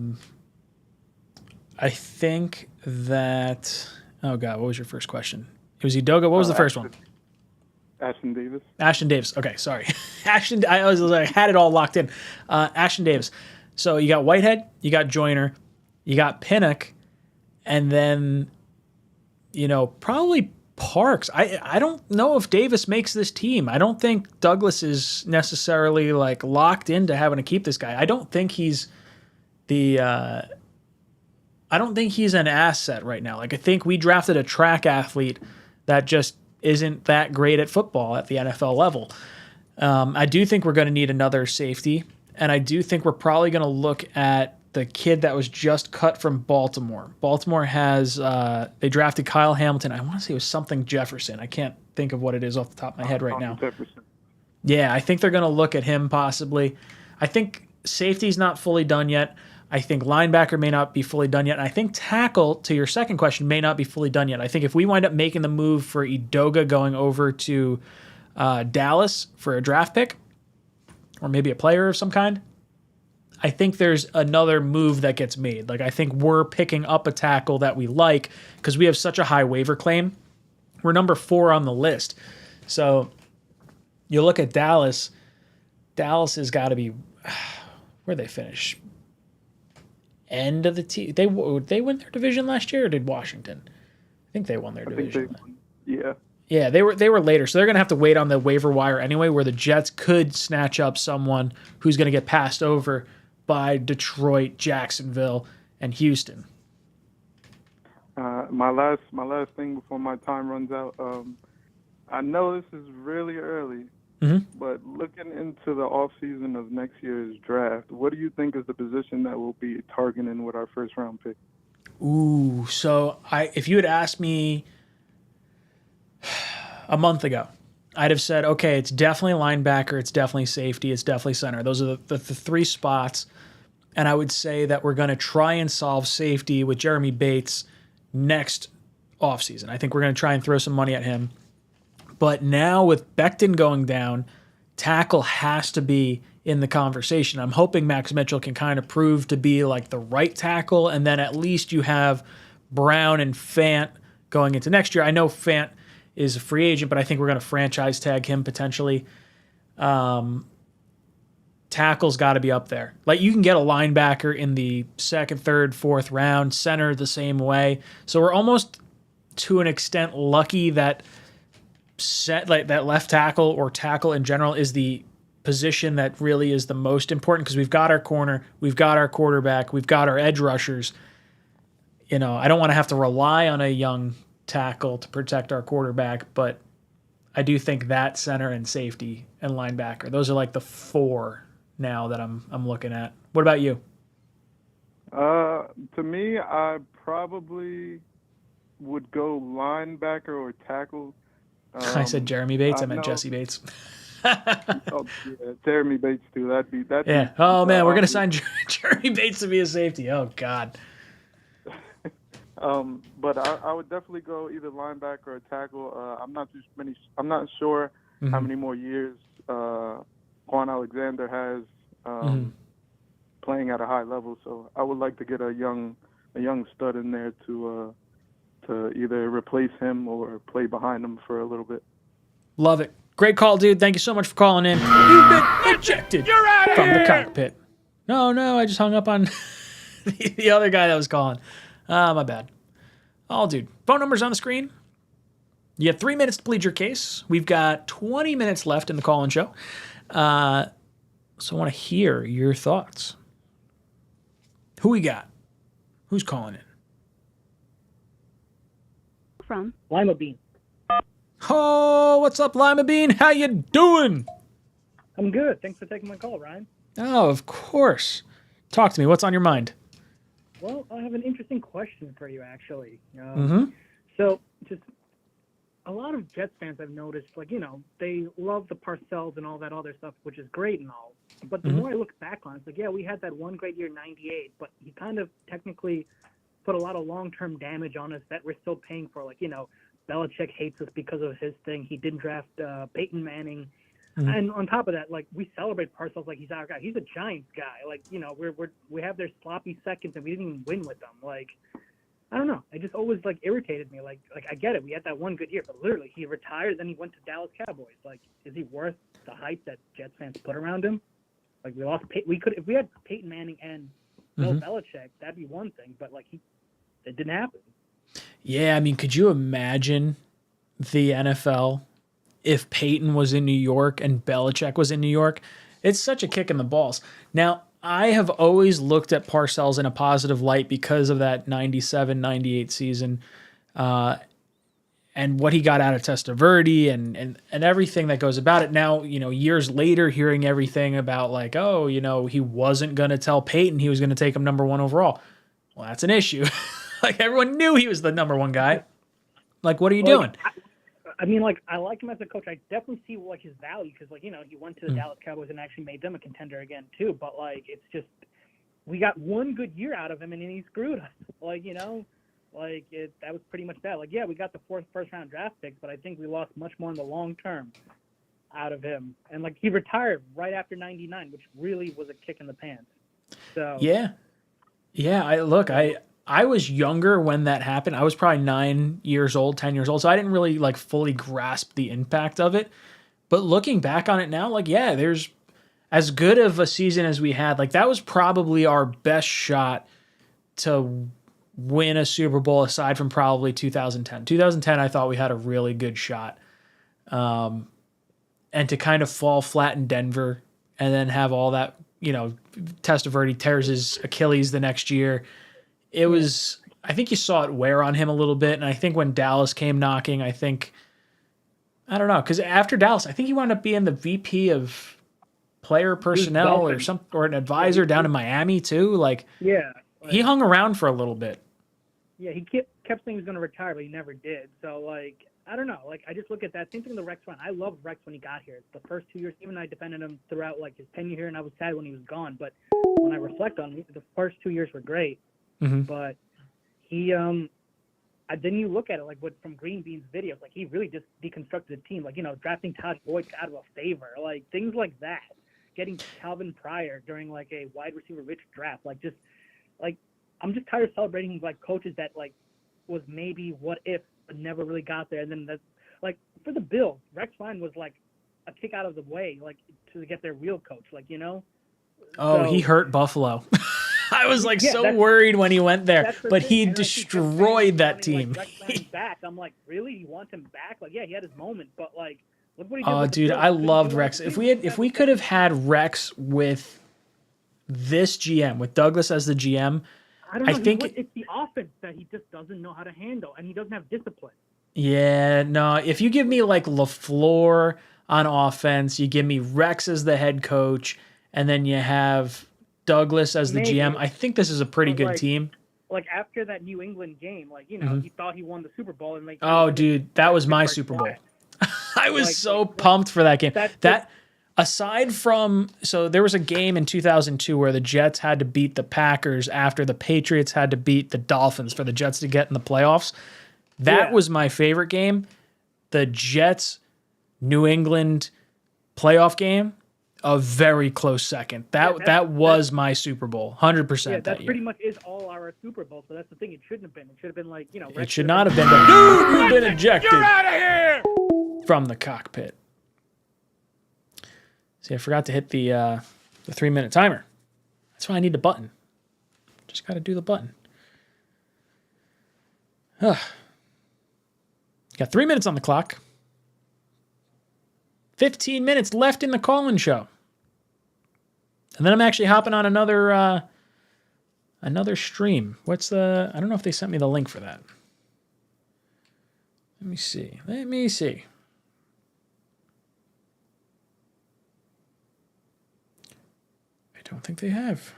think that, oh God, what was your first question? It was Udoka. What was the first one? Ashton Davis. Ashton Davis. Okay, sorry. Ashton, I had it all locked in. Ashton Davis. So you got Whitehead, you got Joyner, you got Pinnock, and then, probably Parks. I don't know if Davis makes this team. I don't think Douglas is necessarily like locked into having to keep this guy. I don't think he's an asset right now. Like, I think we drafted a track athlete that just isn't that great at football at the NFL level. I do think we're going to need another safety, and I do think we're probably going to look at the kid that was just cut from Baltimore. Baltimore has they drafted Kyle Hamilton. I want to say it was something Jefferson. I can't think of what it is off the top of my head right now. Jefferson. Yeah, I think they're going to look at him possibly. I think safety's not fully done yet. I think linebacker may not be fully done yet. And I think tackle, to your second question, may not be fully done yet. I think if we wind up making the move for Udoka going over to Dallas for a draft pick or maybe a player of some kind, I think there's another move that gets made. Like, I think we're picking up a tackle that we like because we have such a high waiver claim. We're number 4 on the list. So you look at Dallas. Dallas has got to be where they finish. End of the team. They win their division last year, or did Washington? I think they won their division. Yeah, they were later, so they're going to have to wait on the waiver wire anyway, where the Jets could snatch up someone who's going to get passed over by Detroit, Jacksonville, and Houston. My last thing before my time runs out. I know this is really early, but looking into the offseason of next year's draft, what do you think is the position that we'll be targeting with our first round pick? Ooh, so if you had asked me a month ago, I'd have said, okay, it's definitely linebacker, it's definitely safety, it's definitely center. Those are the 3 spots. And I would say that we're going to try and solve safety with Jeremy Bates next offseason. I think we're going to try and throw some money at him. But now with Becton going down, tackle has to be in the conversation. I'm hoping Max Mitchell can kind of prove to be like the right tackle, and then at least you have Brown and Fant going into next year. I know Fant is a free agent, but I think we're going to franchise tag him potentially. Tackle's got to be up there. Like, you can get a linebacker in the 2nd, 3rd, 4th round, center the same way. So we're almost to an extent lucky that that left tackle or tackle in general is the position that really is the most important, because we've got our corner, we've got our quarterback, we've got our edge rushers. I don't want to have to rely on a young tackle to protect our quarterback, but I do think that center and safety and linebacker, those are like the 4 now that I'm looking at. What about you? To me, I probably would go linebacker or tackle. I said Jeremy Bates. I meant Jesse Bates. Jeremy Bates too. That'd be yeah. Oh man, we're gonna sign Jeremy Bates to be a safety. Oh God. But I would definitely go either linebacker or tackle. I'm not sure how many more years Quan Alexander has playing at a high level. So I would like to get a young stud in there to either replace him or play behind him for a little bit. Love it. Great call, dude. Thank you so much for calling in. You've been ejected from the cockpit. No, I just hung up on the other guy that was calling. My bad. Oh, dude. Phone number's on the screen. You have 3 minutes to plead your case. We've got 20 minutes left in the call-in show. So I want to hear your thoughts. Who we got? Who's calling in? From Lima Bean. Oh, what's up, Lima Bean? How you doing? I'm good. Thanks for taking my call, Ryan. Oh, of course. Talk to me. What's on your mind? Well, I have an interesting question for you, actually. Mhm. So, just a lot of Jets fans I've noticed, like, they love the Parcells and all that other stuff, which is great and all. But the Mhm. more I look back on it, it's like, yeah, we had that one great year in 98, but he kind of technically put a lot of long-term damage on us that we're still paying for. Like, Belichick hates us because of his thing. He didn't draft Peyton Manning. Mhm. And on top of that, like, we celebrate Parcells like he's our guy. He's a Giants guy. Like, we have their sloppy seconds and we didn't even win with them. Like, I don't know. It just always like irritated me. Like I get it. We had that one good year, but literally he retired, then he went to Dallas Cowboys. Like, is he worth the hype that Jets fans put around him? Like, we could if we had Peyton Manning and Bill Mhm. Belichick, that'd be one thing. But like it didn't happen. Yeah, I mean, could you imagine the NFL if Peyton was in New York and Belichick was in New York? It's such a kick in the balls. Now, I have always looked at Parcells in a positive light because of that 97-98 season and what he got out of Testaverde and everything that goes about it. Now, years later, hearing everything about like, oh, he wasn't going to tell Peyton he was going to take him number 1 overall. Well, that's an issue. Like, everyone knew he was the number 1 guy. Like, what are you doing? I mean, like, I like him as a coach. I definitely see like his value because, like, he went to the Dallas Cowboys and actually made them a contender again too. But like, it's just we got one good year out of him and then he screwed us. Like, that was pretty much that. Like, yeah, we got the 4th first-round draft picks, but I think we lost much more in the long term out of him. And like, he retired right after '99, which really was a kick in the pants. So Yeah. I was younger when that happened. I was probably 9 years old, 10 years old. So I didn't really like fully grasp the impact of it. But looking back on it now, like, yeah, there's as good of a season as we had. Like, that was probably our best shot to win a Super Bowl aside from probably 2010. 2010, I thought we had a really good shot. And to kind of fall flat in Denver and then have all that, Testaverde tears his Achilles the next year. It was, I think you saw it wear on him a little bit. And I think when Dallas came knocking, I don't know. Because after Dallas, I think he wound up being the VP of player personnel or an advisor down in Miami too. Like, yeah, he hung around for a little bit. Yeah, he kept saying he was going to retire, but he never did. So, like, I don't know. Like, I just look at that. Same thing with the Rex run. I loved Rex when he got here. The first 2 years, even I defended him throughout, like, his tenure here, and I was sad when he was gone. But when I reflect on it, the first 2 years were great. Mm-hmm. But he, then you look at it, like, from Green Bean's videos, like, he really just deconstructed the team. Like, drafting Todd Boyd out of a favor. Like, things like that. Getting Calvin Pryor during, like, a wide receiver rich draft. Like, just, like, I'm just tired of celebrating like coaches that like was maybe what if but never really got there. And then that's like for the Bills, Rex Ryan was like a kick out of the way, like to get their real coach, like Oh, so, he hurt Buffalo. I was like so worried when he went there, but he destroyed that team. Like, Rex Ryan back. I'm like, really? You want him back? Like, yeah, he had his moment, but like, look what he did. Oh, with the dude, Bills. I loved Rex. If we could have had Rex with this GM, with Douglas as the GM. I don't know. I think it's the offense that he just doesn't know how to handle, and he doesn't have discipline. Yeah, no. If you give me like LaFleur on offense, you give me Rex as the head coach, and then you have Douglas as the GM, I think this is a pretty good team. Like after that New England game, like he thought he won the Super Bowl, and like oh, dude, that was my Super Bowl. I was so pumped for that game. That aside from, so there was a game in 2002 where the Jets had to beat the Packers after the Patriots had to beat the Dolphins for the Jets to get in the playoffs. That was my favorite game. The Jets New England playoff game, a very close second. That was my Super Bowl, 100% that that year. Pretty much is all our Super Bowl. So that's the thing. It shouldn't have been. It should have been like It should not have been. Dude, you've been ejected. You're out of here from the cockpit. See, I forgot to hit the 3-minute timer. That's why I need the button. Just got to do the button. Got 3 minutes on the clock. 15 minutes left in the call-in show. And then I'm actually hopping on another stream. I don't know if they sent me the link for that. Let me see. don't think they have.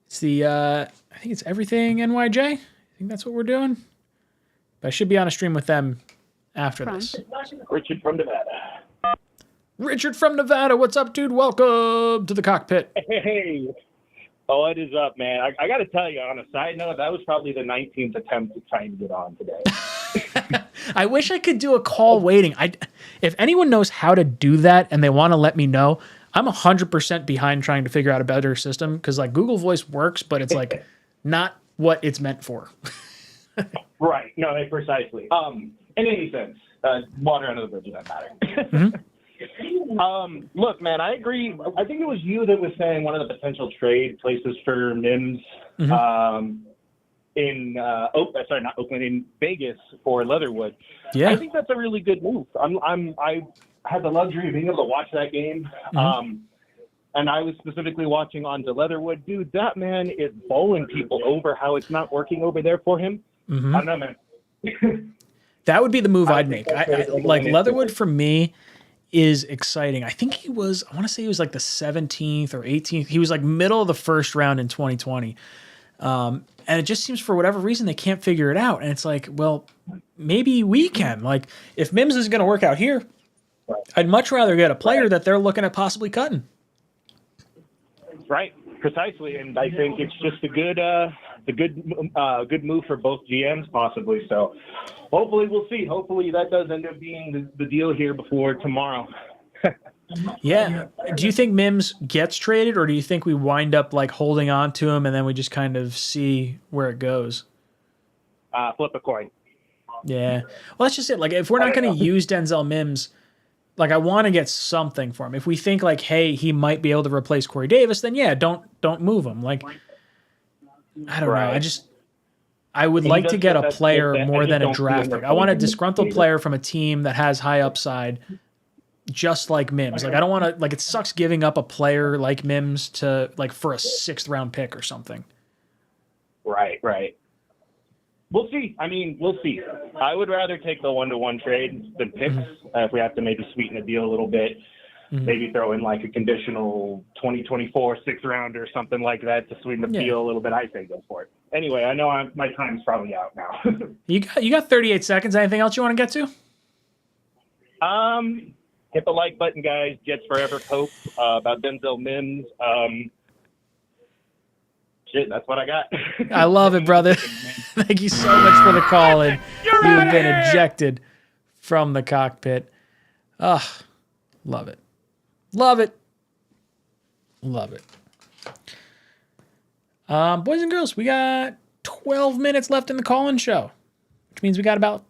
It's the, I think it's Everything NYJ. I think that's what we're doing. But I should be on a stream with them after this. Richard from Nevada. Richard from Nevada, what's up, dude? Welcome to the Cockpit. Hey. Oh, what is up, man? I got to tell you, on a side note, that was probably the 19th attempt at trying to get on today. I wish I could do a call waiting. If anyone knows how to do that and they want to let me know, I'm 100% behind trying to figure out a better system because like Google Voice works, but it's like not what it's meant for. Right. No, precisely. In any sense, water under the bridge doesn't matter. Look, man, I agree. I think it was you that was saying one of the potential trade places for Mims in not Oakland, in Vegas for Leatherwood. Yeah. I think that's a really good move. I had the luxury of being able to watch that game. And I was specifically watching on the Leatherwood. Dude, that man is bowling people over how it's not working over there for him. I don't know, man. That would be the move I'd make. Like Leatherwood for me is exciting. I think I want to say he was like the 17th or 18th. He was like middle of the first round in 2020. And it just seems for whatever reason they can't figure it out. And it's like, well, maybe we can. Like if Mims is going to work out here, I'd much rather get a player that they're looking at possibly cutting. Right, precisely. And I think it's just a good move for both GMs possibly. So hopefully we'll see. Hopefully that does end up being the deal here before tomorrow. Yeah. Do you think Mims gets traded or do you think we wind up like holding on to him and then we just kind of see where it goes? Flip a coin. Yeah. Well, that's just it. Like if we're not going to use Denzel Mims, like I want to get something for him. If we think like, hey, he might be able to replace Corey Davis, then yeah, don't move him. Like I don't know. I would like to get a player more than a draft pick. I want a disgruntled player from a team that has high upside, just like Mims. Like I don't want to. Like it sucks giving up a player like Mims to like for a 6th round pick or something. Right. We'll see. I mean, we'll see. I would rather take the 1-to-1 trade than picks. If we have to maybe sweeten the deal a little bit, maybe throw in like a conditional 2024 6th round or something like that to sweeten the deal a little bit. I say go for it. Anyway, I know my time's probably out now. You got 38 seconds. Anything else you want to get to? Hit the like button, guys. Jets Forever Pope about Denzel Mims. Shit, that's what I got. I love it, brother. Thank you so much for the call. And you have been ejected from the cockpit. Love it. Love it. Love it. Boys and girls, we got 12 minutes left in the call-in show, which means we got about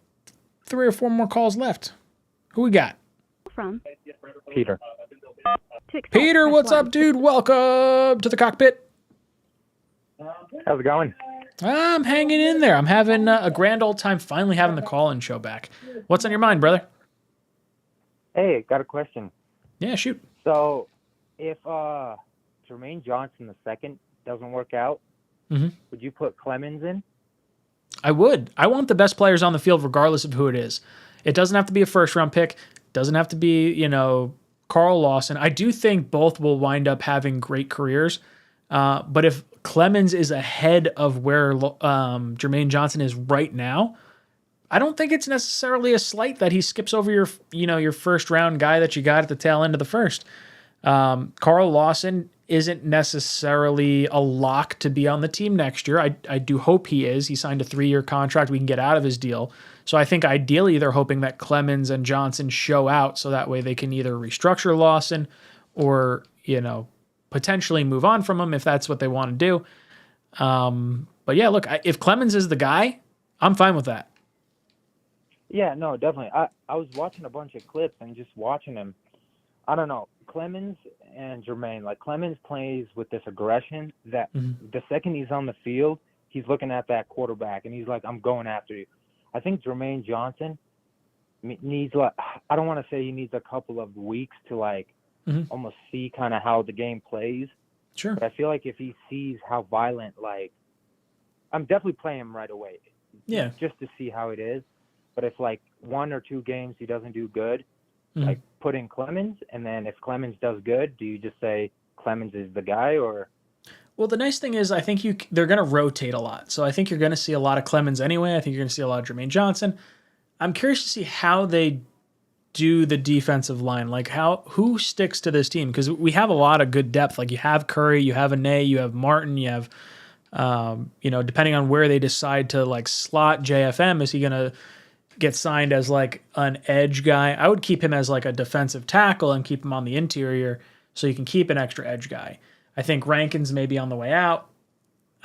3 or 4 more calls left. Who we got? From Peter. Peter, what's up, dude? Welcome to the cockpit. How's it going? I'm hanging in there. I'm having a grand old time finally having the call-in show back. What's on your mind, brother? Hey, got a question. Yeah, shoot. So, if Jermaine Johnson II doesn't work out, would you put Clemens in? I would. I want the best players on the field regardless of who it is. It doesn't have to be a first-round pick. Doesn't have to be, Carl Lawson. I do think both will wind up having great careers. But if Clemens is ahead of where Jermaine Johnson is right now, I don't think it's necessarily a slight that he skips over your first round guy that you got at the tail end of the first. Carl Lawson isn't necessarily a lock to be on the team next year. I do hope he is. He signed a 3-year contract. We can get out of his deal. So I think ideally they're hoping that Clemens and Johnson show out so that way they can either restructure Lawson or, potentially move on from him if that's what they want to do. But yeah, look, if Clemens is the guy, I'm fine with that. Yeah, no, definitely. I was watching a bunch of clips and just watching him. I don't know. Clemens and Jermaine, like Clemens plays with this aggression that the second he's on the field, he's looking at that quarterback and he's like, I'm going after you. I think Jermaine Johnson needs, like, I don't want to say he needs a couple of weeks to almost see kind of how the game plays. Sure. But I feel like if he sees how violent, I'm definitely playing him right away. Yeah. Just to see how it is. But if 1 or 2 games he doesn't do good, put in Clemens, and then if Clemens does good, do you just say Clemens is the guy, or? Well, the nice thing is I think they're going to rotate a lot. So I think you're going to see a lot of Clemens anyway. I think you're going to see a lot of Jermaine Johnson. I'm curious to see how they do the defensive line. Like who sticks to this team? Because we have a lot of good depth. Like you have Curry, you have Ane, you have Martin, you have, depending on where they decide to like slot JFM, is he going to get signed as like an edge guy? I would keep him as like a defensive tackle and keep him on the interior so you can keep an extra edge guy. I think Rankin's maybe on the way out.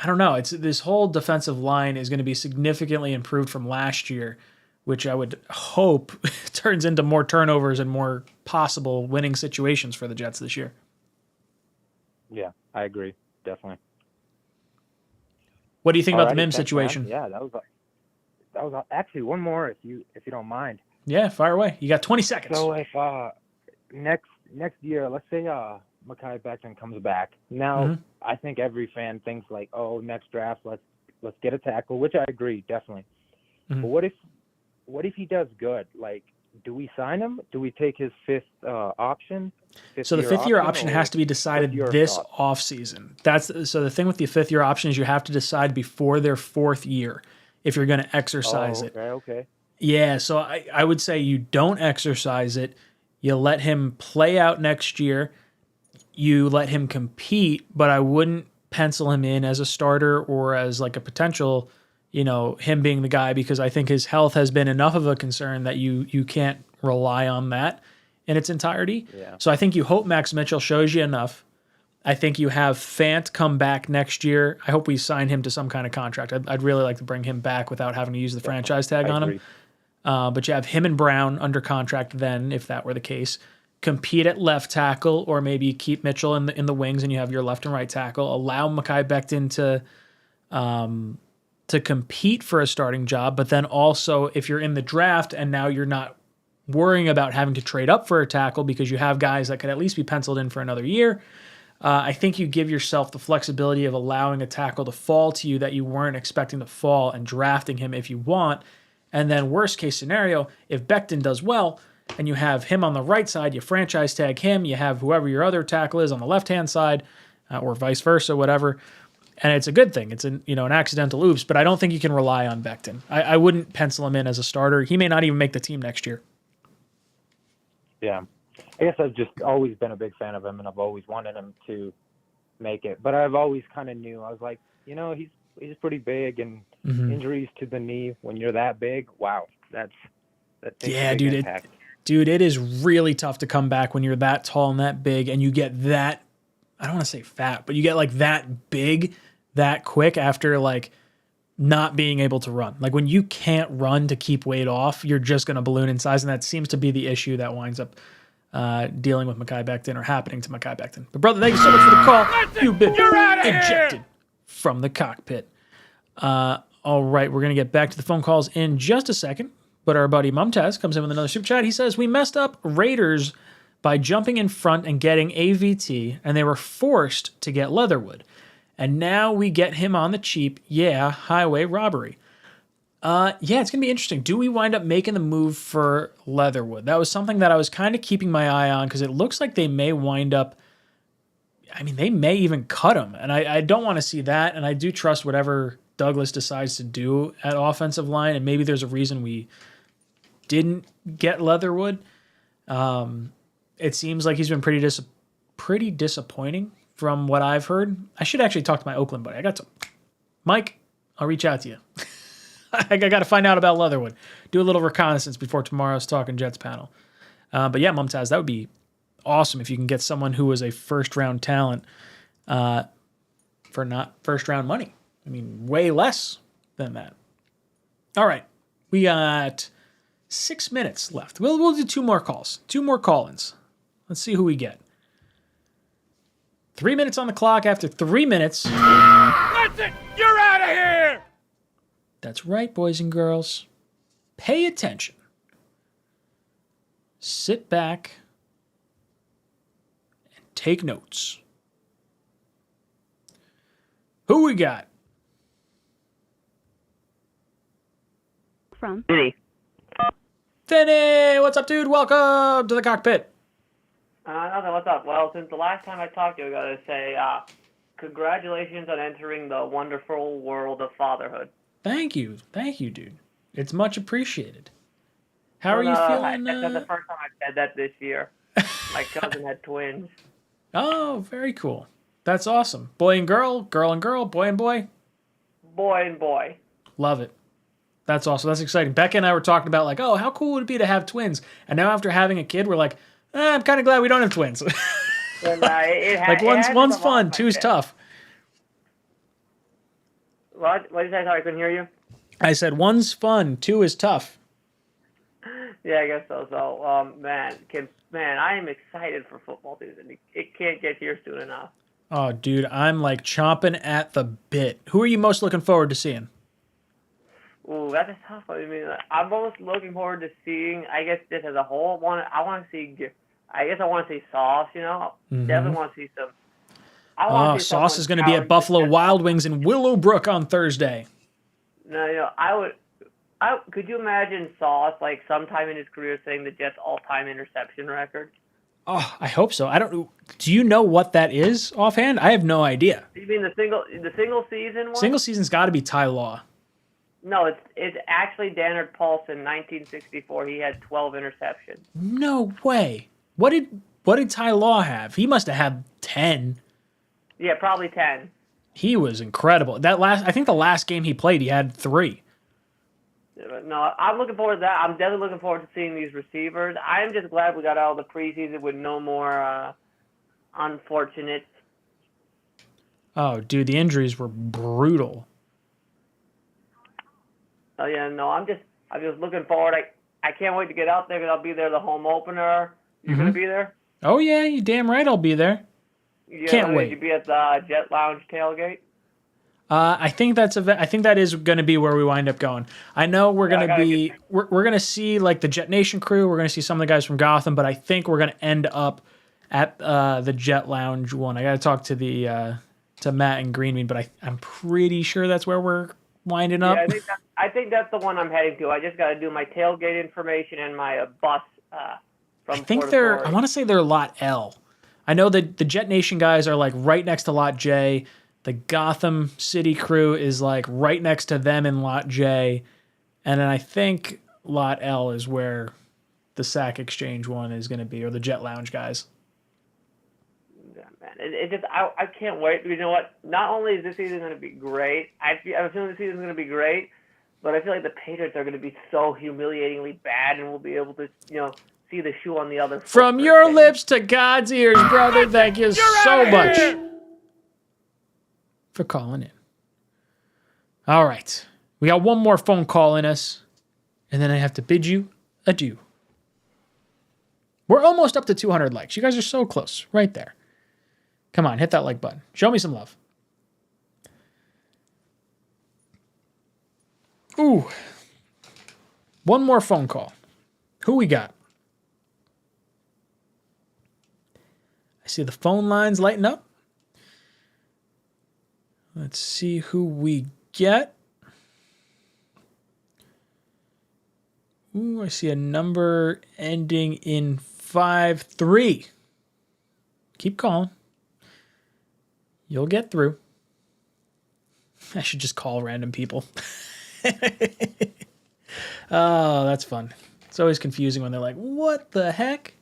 I don't know. This whole defensive line is going to be significantly improved from last year, which I would hope turns into more turnovers and more possible winning situations for the Jets this year. Yeah, I agree. Definitely. What do you think about the Alrighty, Mims thanks, situation? man. Yeah, that was actually one more if you don't mind. Yeah, fire away. You got 20 seconds. So if next year, let's say Mekhi Becton comes back. Now I think every fan thinks like, oh, next draft let's get a tackle, which I agree definitely. But what if he does good? Like, do we sign him? Do we take his fifth option? So the fifth-year option has to be decided this offseason. So the thing with the fifth-year option is you have to decide before their fourth year if you're going to exercise it. Okay. Yeah, so I would say you don't exercise it. You let him play out next year. You let him compete, but I wouldn't pencil him in as a starter or as like a potential, him being the guy, because I think his health has been enough of a concern that you can't rely on that in its entirety. Yeah. So I think you hope Max Mitchell shows you enough. I think you have Fant come back next year. I hope we sign him to some kind of contract. I'd really like to bring him back without having to use the franchise tag on him. But you have him and Brown under contract then, if that were the case. Compete at left tackle, or maybe keep Mitchell in the wings and you have your left and right tackle. Allow Mekhi Becton to compete for a starting job, but then also if you're in the draft and now you're not worrying about having to trade up for a tackle because you have guys that could at least be penciled in for another year, I think you give yourself the flexibility of allowing a tackle to fall to you that you weren't expecting to fall and drafting him if you want. And then worst case scenario, if Becton does well and you have him on the right side, you franchise tag him, you have whoever your other tackle is on the left-hand side, or vice versa, whatever. And it's a good thing. It's an accidental oops, but I don't think you can rely on Becton. I wouldn't pencil him in as a starter. He may not even make the team next year. Yeah. I guess I've just always been a big fan of him, and I've always wanted him to make it. But I've always kind of knew. I was like, he's pretty big, and injuries to the knee when you're that big, wow, that takes a big impact. It is really tough to come back when you're that tall and that big, and you get that, I don't want to say fat, but you get like that big that quick after like not being able to run. Like when you can't run to keep weight off, you're just going to balloon in size, and that seems to be the issue that winds up dealing with Mekhi Becton, or happening to Mekhi Becton. But brother, thank you so much for the call. You've been ejected from the cockpit. All right, we're going to get back to the phone calls in just a second. But our buddy Mumtaz comes in with another super chat. He says, we messed up Raiders by jumping in front and getting AVT, and they were forced to get Leatherwood. And now we get him on the cheap. Yeah, highway robbery. It's going to be interesting. Do we wind up making the move for Leatherwood? That was something that I was kind of keeping my eye on, because it looks like they may wind up, they may even cut him. And I don't want to see that, and I do trust whatever Douglas decides to do at offensive line, and maybe there's a reason we didn't get Leatherwood. It seems like he's been pretty disappointing from what I've heard. I should actually talk to my Oakland buddy. Mike, I'll reach out to you. I got to find out about Leatherwood. Do a little reconnaissance before tomorrow's Talking Jets panel. But yeah, Mumtaz, that would be awesome if you can get someone who was a first-round talent for not first-round money. Way less than that. All right, we got 6 minutes left. We'll do 2 more calls. 2 more call-ins. Let's see who we get. 3 minutes on the clock. After 3 minutes... That's it! You're out of here! That's right, boys and girls. Pay attention. Sit back and take notes. Who we got? From. Finney, what's up, dude? Welcome to the cockpit. Nothing. What's up? Well, since the last time I talked to you, I gotta say, congratulations on entering the wonderful world of fatherhood. Thank you, dude. It's much appreciated. How are you feeling? That's the first time I've said that this year. My cousin had twins. Oh, very cool. That's awesome. Boy and girl, girl and girl, boy and boy. Boy and boy. Love it. That's awesome. That's exciting. Becca and I were talking about like, oh, how cool would it be to have twins? And now after having a kid, we're like, I'm kind of glad we don't have twins. And, like one's fun, two's tough. What? What did you say? Sorry, I couldn't hear you. I said one's fun, two is tough. Yeah, I guess so. So, man, I am excited for football season. It can't get here soon enough. Oh, dude, I'm like chomping at the bit. Who are you most looking forward to seeing? Ooh, that's a tough one. I mean, I'm most looking forward to seeing, I guess, just as a whole. I want to see Sauce, you know? Mhm. Definitely want to see some. Oh, Sauce is going to be at Buffalo Wild Wings in Willowbrook on Thursday. No, you know, could you imagine Sauce, like, sometime in his career setting the Jets' all-time interception record? Oh, I hope so. Do you know what that is offhand? I have no idea. You mean the single season one? Single season's got to be Ty Law. No, it's actually Dannard Paulson, 1964. He had 12 interceptions. No way. What did Ty Law have? He must have had 10. Yeah, probably 10. He was incredible. I think the last game he played, he had 3. No, I'm looking forward to that. I'm definitely looking forward to seeing these receivers. I'm just glad we got out of the preseason with no more unfortunate. Oh, dude, the injuries were brutal. Oh yeah, no, I'm just looking forward. I can't wait to get out there because I'll be there the home opener. You gonna be there? Oh yeah, you damn right I'll be there. Can't wait. You be at the Jet Lounge tailgate. I think that is going to be where we wind up going. I know we're going to be we're going to see like the Jet Nation crew. We're going to see some of the guys from Gotham, but I think we're going to end up at the Jet Lounge one. I got to talk to to Matt and Greenmead, but I'm pretty sure that's where we're winding up. Yeah, I think that's the one I'm heading to. I just got to do my tailgate information and my bus. From I think Port I Authority. want to say they're Lot L. I know that the Jet Nation guys are like right next to Lot J. The Gotham City crew is like right next to them in Lot J. And then I think Lot L is where the Sack Exchange one is going to be, or the Jet Lounge guys. Yeah, man. It just I can't wait. You know what? Not only is this season going to be great, I'm assuming the season's going to be great, but I feel like the Patriots are going to be so humiliatingly bad, and we'll be able to, see the shoe on the other foot. From your lips to God's ears, brother. Thank you so much for calling in. All right. We got one more phone call in us, and then I have to bid you adieu. We're almost up to 200 likes. You guys are so close. Right there. Come on, hit that like button. Show me some love. Ooh. One more phone call. Who we got? I see the phone lines lighting up. Let's see who we get. Ooh, I see a number ending in 53. Keep calling. You'll get through. I should just call random people. Oh, that's fun. It's always confusing when they're like, what the heck?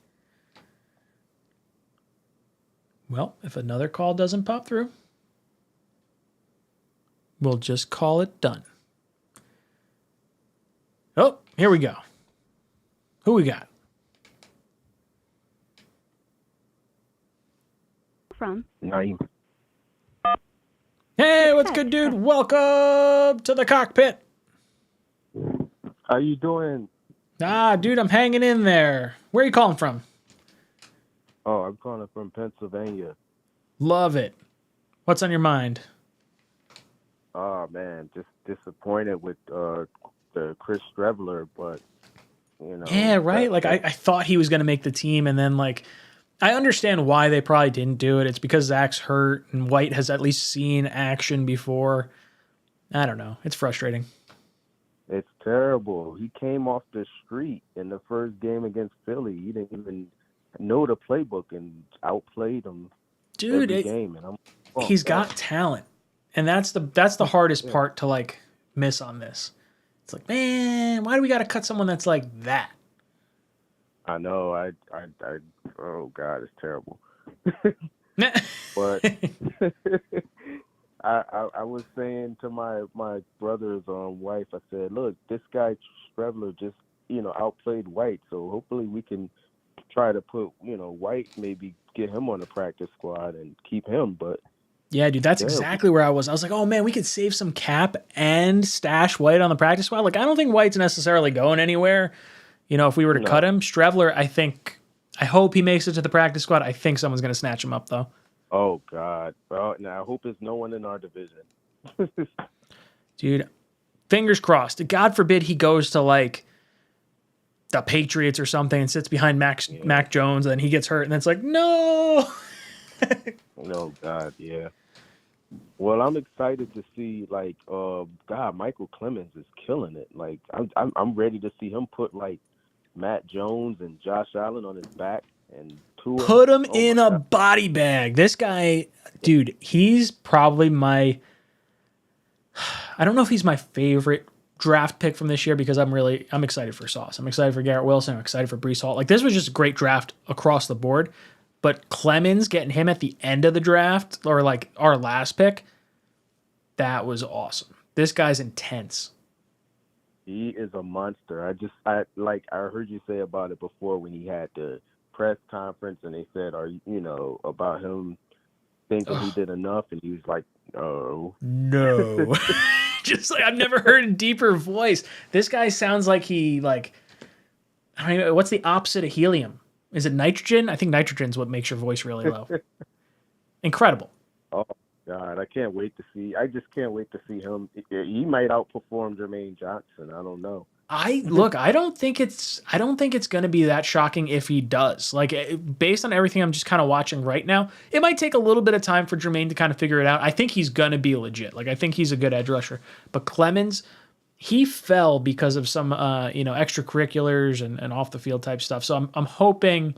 Well, if another call doesn't pop through, we'll just call it done. Oh, here we go. Who we got? From Naeem. Hey, what's good, dude? Welcome to the cockpit. How you doing? Dude, I'm hanging in there. Where are you calling from? Oh, I'm calling from Pennsylvania. Love it. What's on your mind? Oh man, just disappointed with the Chris Streveler, but Yeah, right. Like I thought he was going to make the team, and then like I understand why they probably didn't do it. It's because Zach's hurt, and White has at least seen action before. I don't know. It's frustrating. It's terrible. He came off the street in the first game against Philly. He didn't even know the playbook and outplayed him every game. And he's got talent, and that's the hardest part to like miss on this. It's like, man, why do we got to cut someone that's like that? I know. Oh God, it's terrible. But I was saying to my brother's wife, I said, look, this guy Strevler just outplayed White, so hopefully we can try to put White, maybe get him on the practice squad and keep him. But yeah, dude, that's exactly where I was. I was like, oh man, we could save some cap and stash White on the practice squad. Like, I don't think White's necessarily going anywhere. If we were to cut him, Strevler, I hope he makes it to the practice squad. I think someone's going to snatch him up though. Oh God! Well, now I hope it's no one in our division. Dude, fingers crossed. God forbid he goes to like the Patriots or something and sits behind Mac Jones, and then he gets hurt, and then it's like, no. No, God, yeah. Well, I'm excited to see God, Michael Clemens is killing it. Like I'm ready to see him put like Matt Jones and Josh Allen on his back and put him in a body bag. This guy, dude, he's probably I don't know if he's my favorite draft pick from this year because I'm excited for Sauce. I'm excited for Garrett Wilson. I'm excited for Breece Hall. Like, this was just a great draft across the board. But Clemens, getting him at the end of the draft, or like our last pick, that was awesome. This guy's intense. He is a monster. I heard you say about it before when he had the press conference and they said, about him thinking he did enough, and he was like, oh. No. Just like, I've never heard a deeper voice. This guy sounds like I don't know, what's the opposite of helium? Is it nitrogen? I think nitrogen's what makes your voice really low. Incredible. Oh God, I just can't wait to see him. He might outperform Jermaine Johnson. I don't know. I don't think it's going to be that shocking if he does. Like, based on everything I'm just kind of watching right now, it might take a little bit of time for Jermaine to kind of figure it out. I think he's going to be legit. Like, I think he's a good edge rusher. But Clemens, he fell because of some extracurriculars and off the field type stuff. So I'm hoping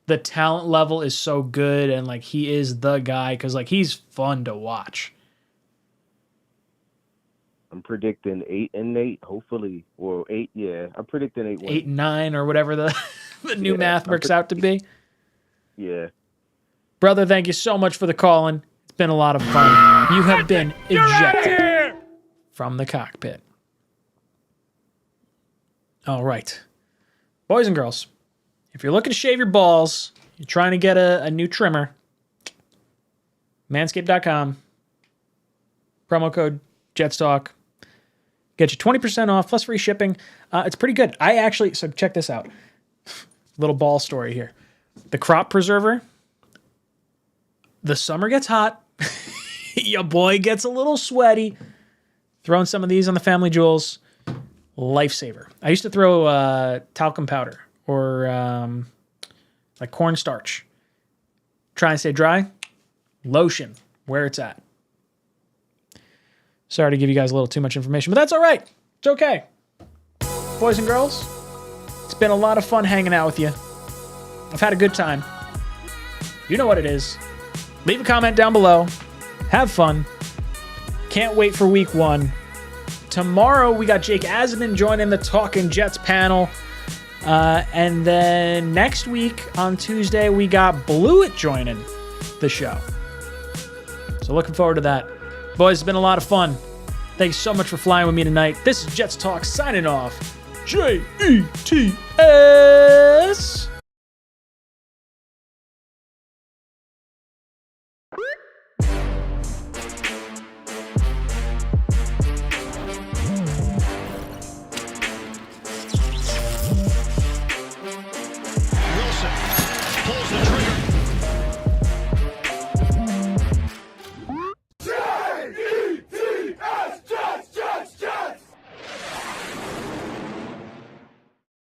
the talent level is so good and like he is the guy, because like he's fun to watch. I'm predicting 8-8, hopefully, or 8. Yeah, I'm predicting 8 wins. 8-9 or whatever the new math works out to be. Yeah, brother, thank you so much for the call-in. It's been a lot of fun. You have been ejected from the cockpit. All right, boys and girls, if you're looking to shave your balls, you're trying to get a new trimmer, manscaped.com, promo code JetsTalk. Get you 20% off plus free shipping. It's pretty good. So check this out. Little ball story here. The crop preserver. The summer gets hot. Your boy gets a little sweaty. Throwing some of these on the family jewels. Lifesaver. I used to throw talcum powder or like cornstarch. Try and stay dry. Lotion. Where it's at. Sorry to give you guys a little too much information, but that's all right. It's okay. Boys and girls, it's been a lot of fun hanging out with you. I've had a good time. You know what it is. Leave a comment down below. Have fun. Can't wait for week 1. Tomorrow, we got Jake Asman joining the Talking Jets panel. And then next week on Tuesday, we got Blewett joining the show. So looking forward to that. Boys, it's been a lot of fun. Thanks so much for flying with me tonight. This is Jets Talk signing off. JETS.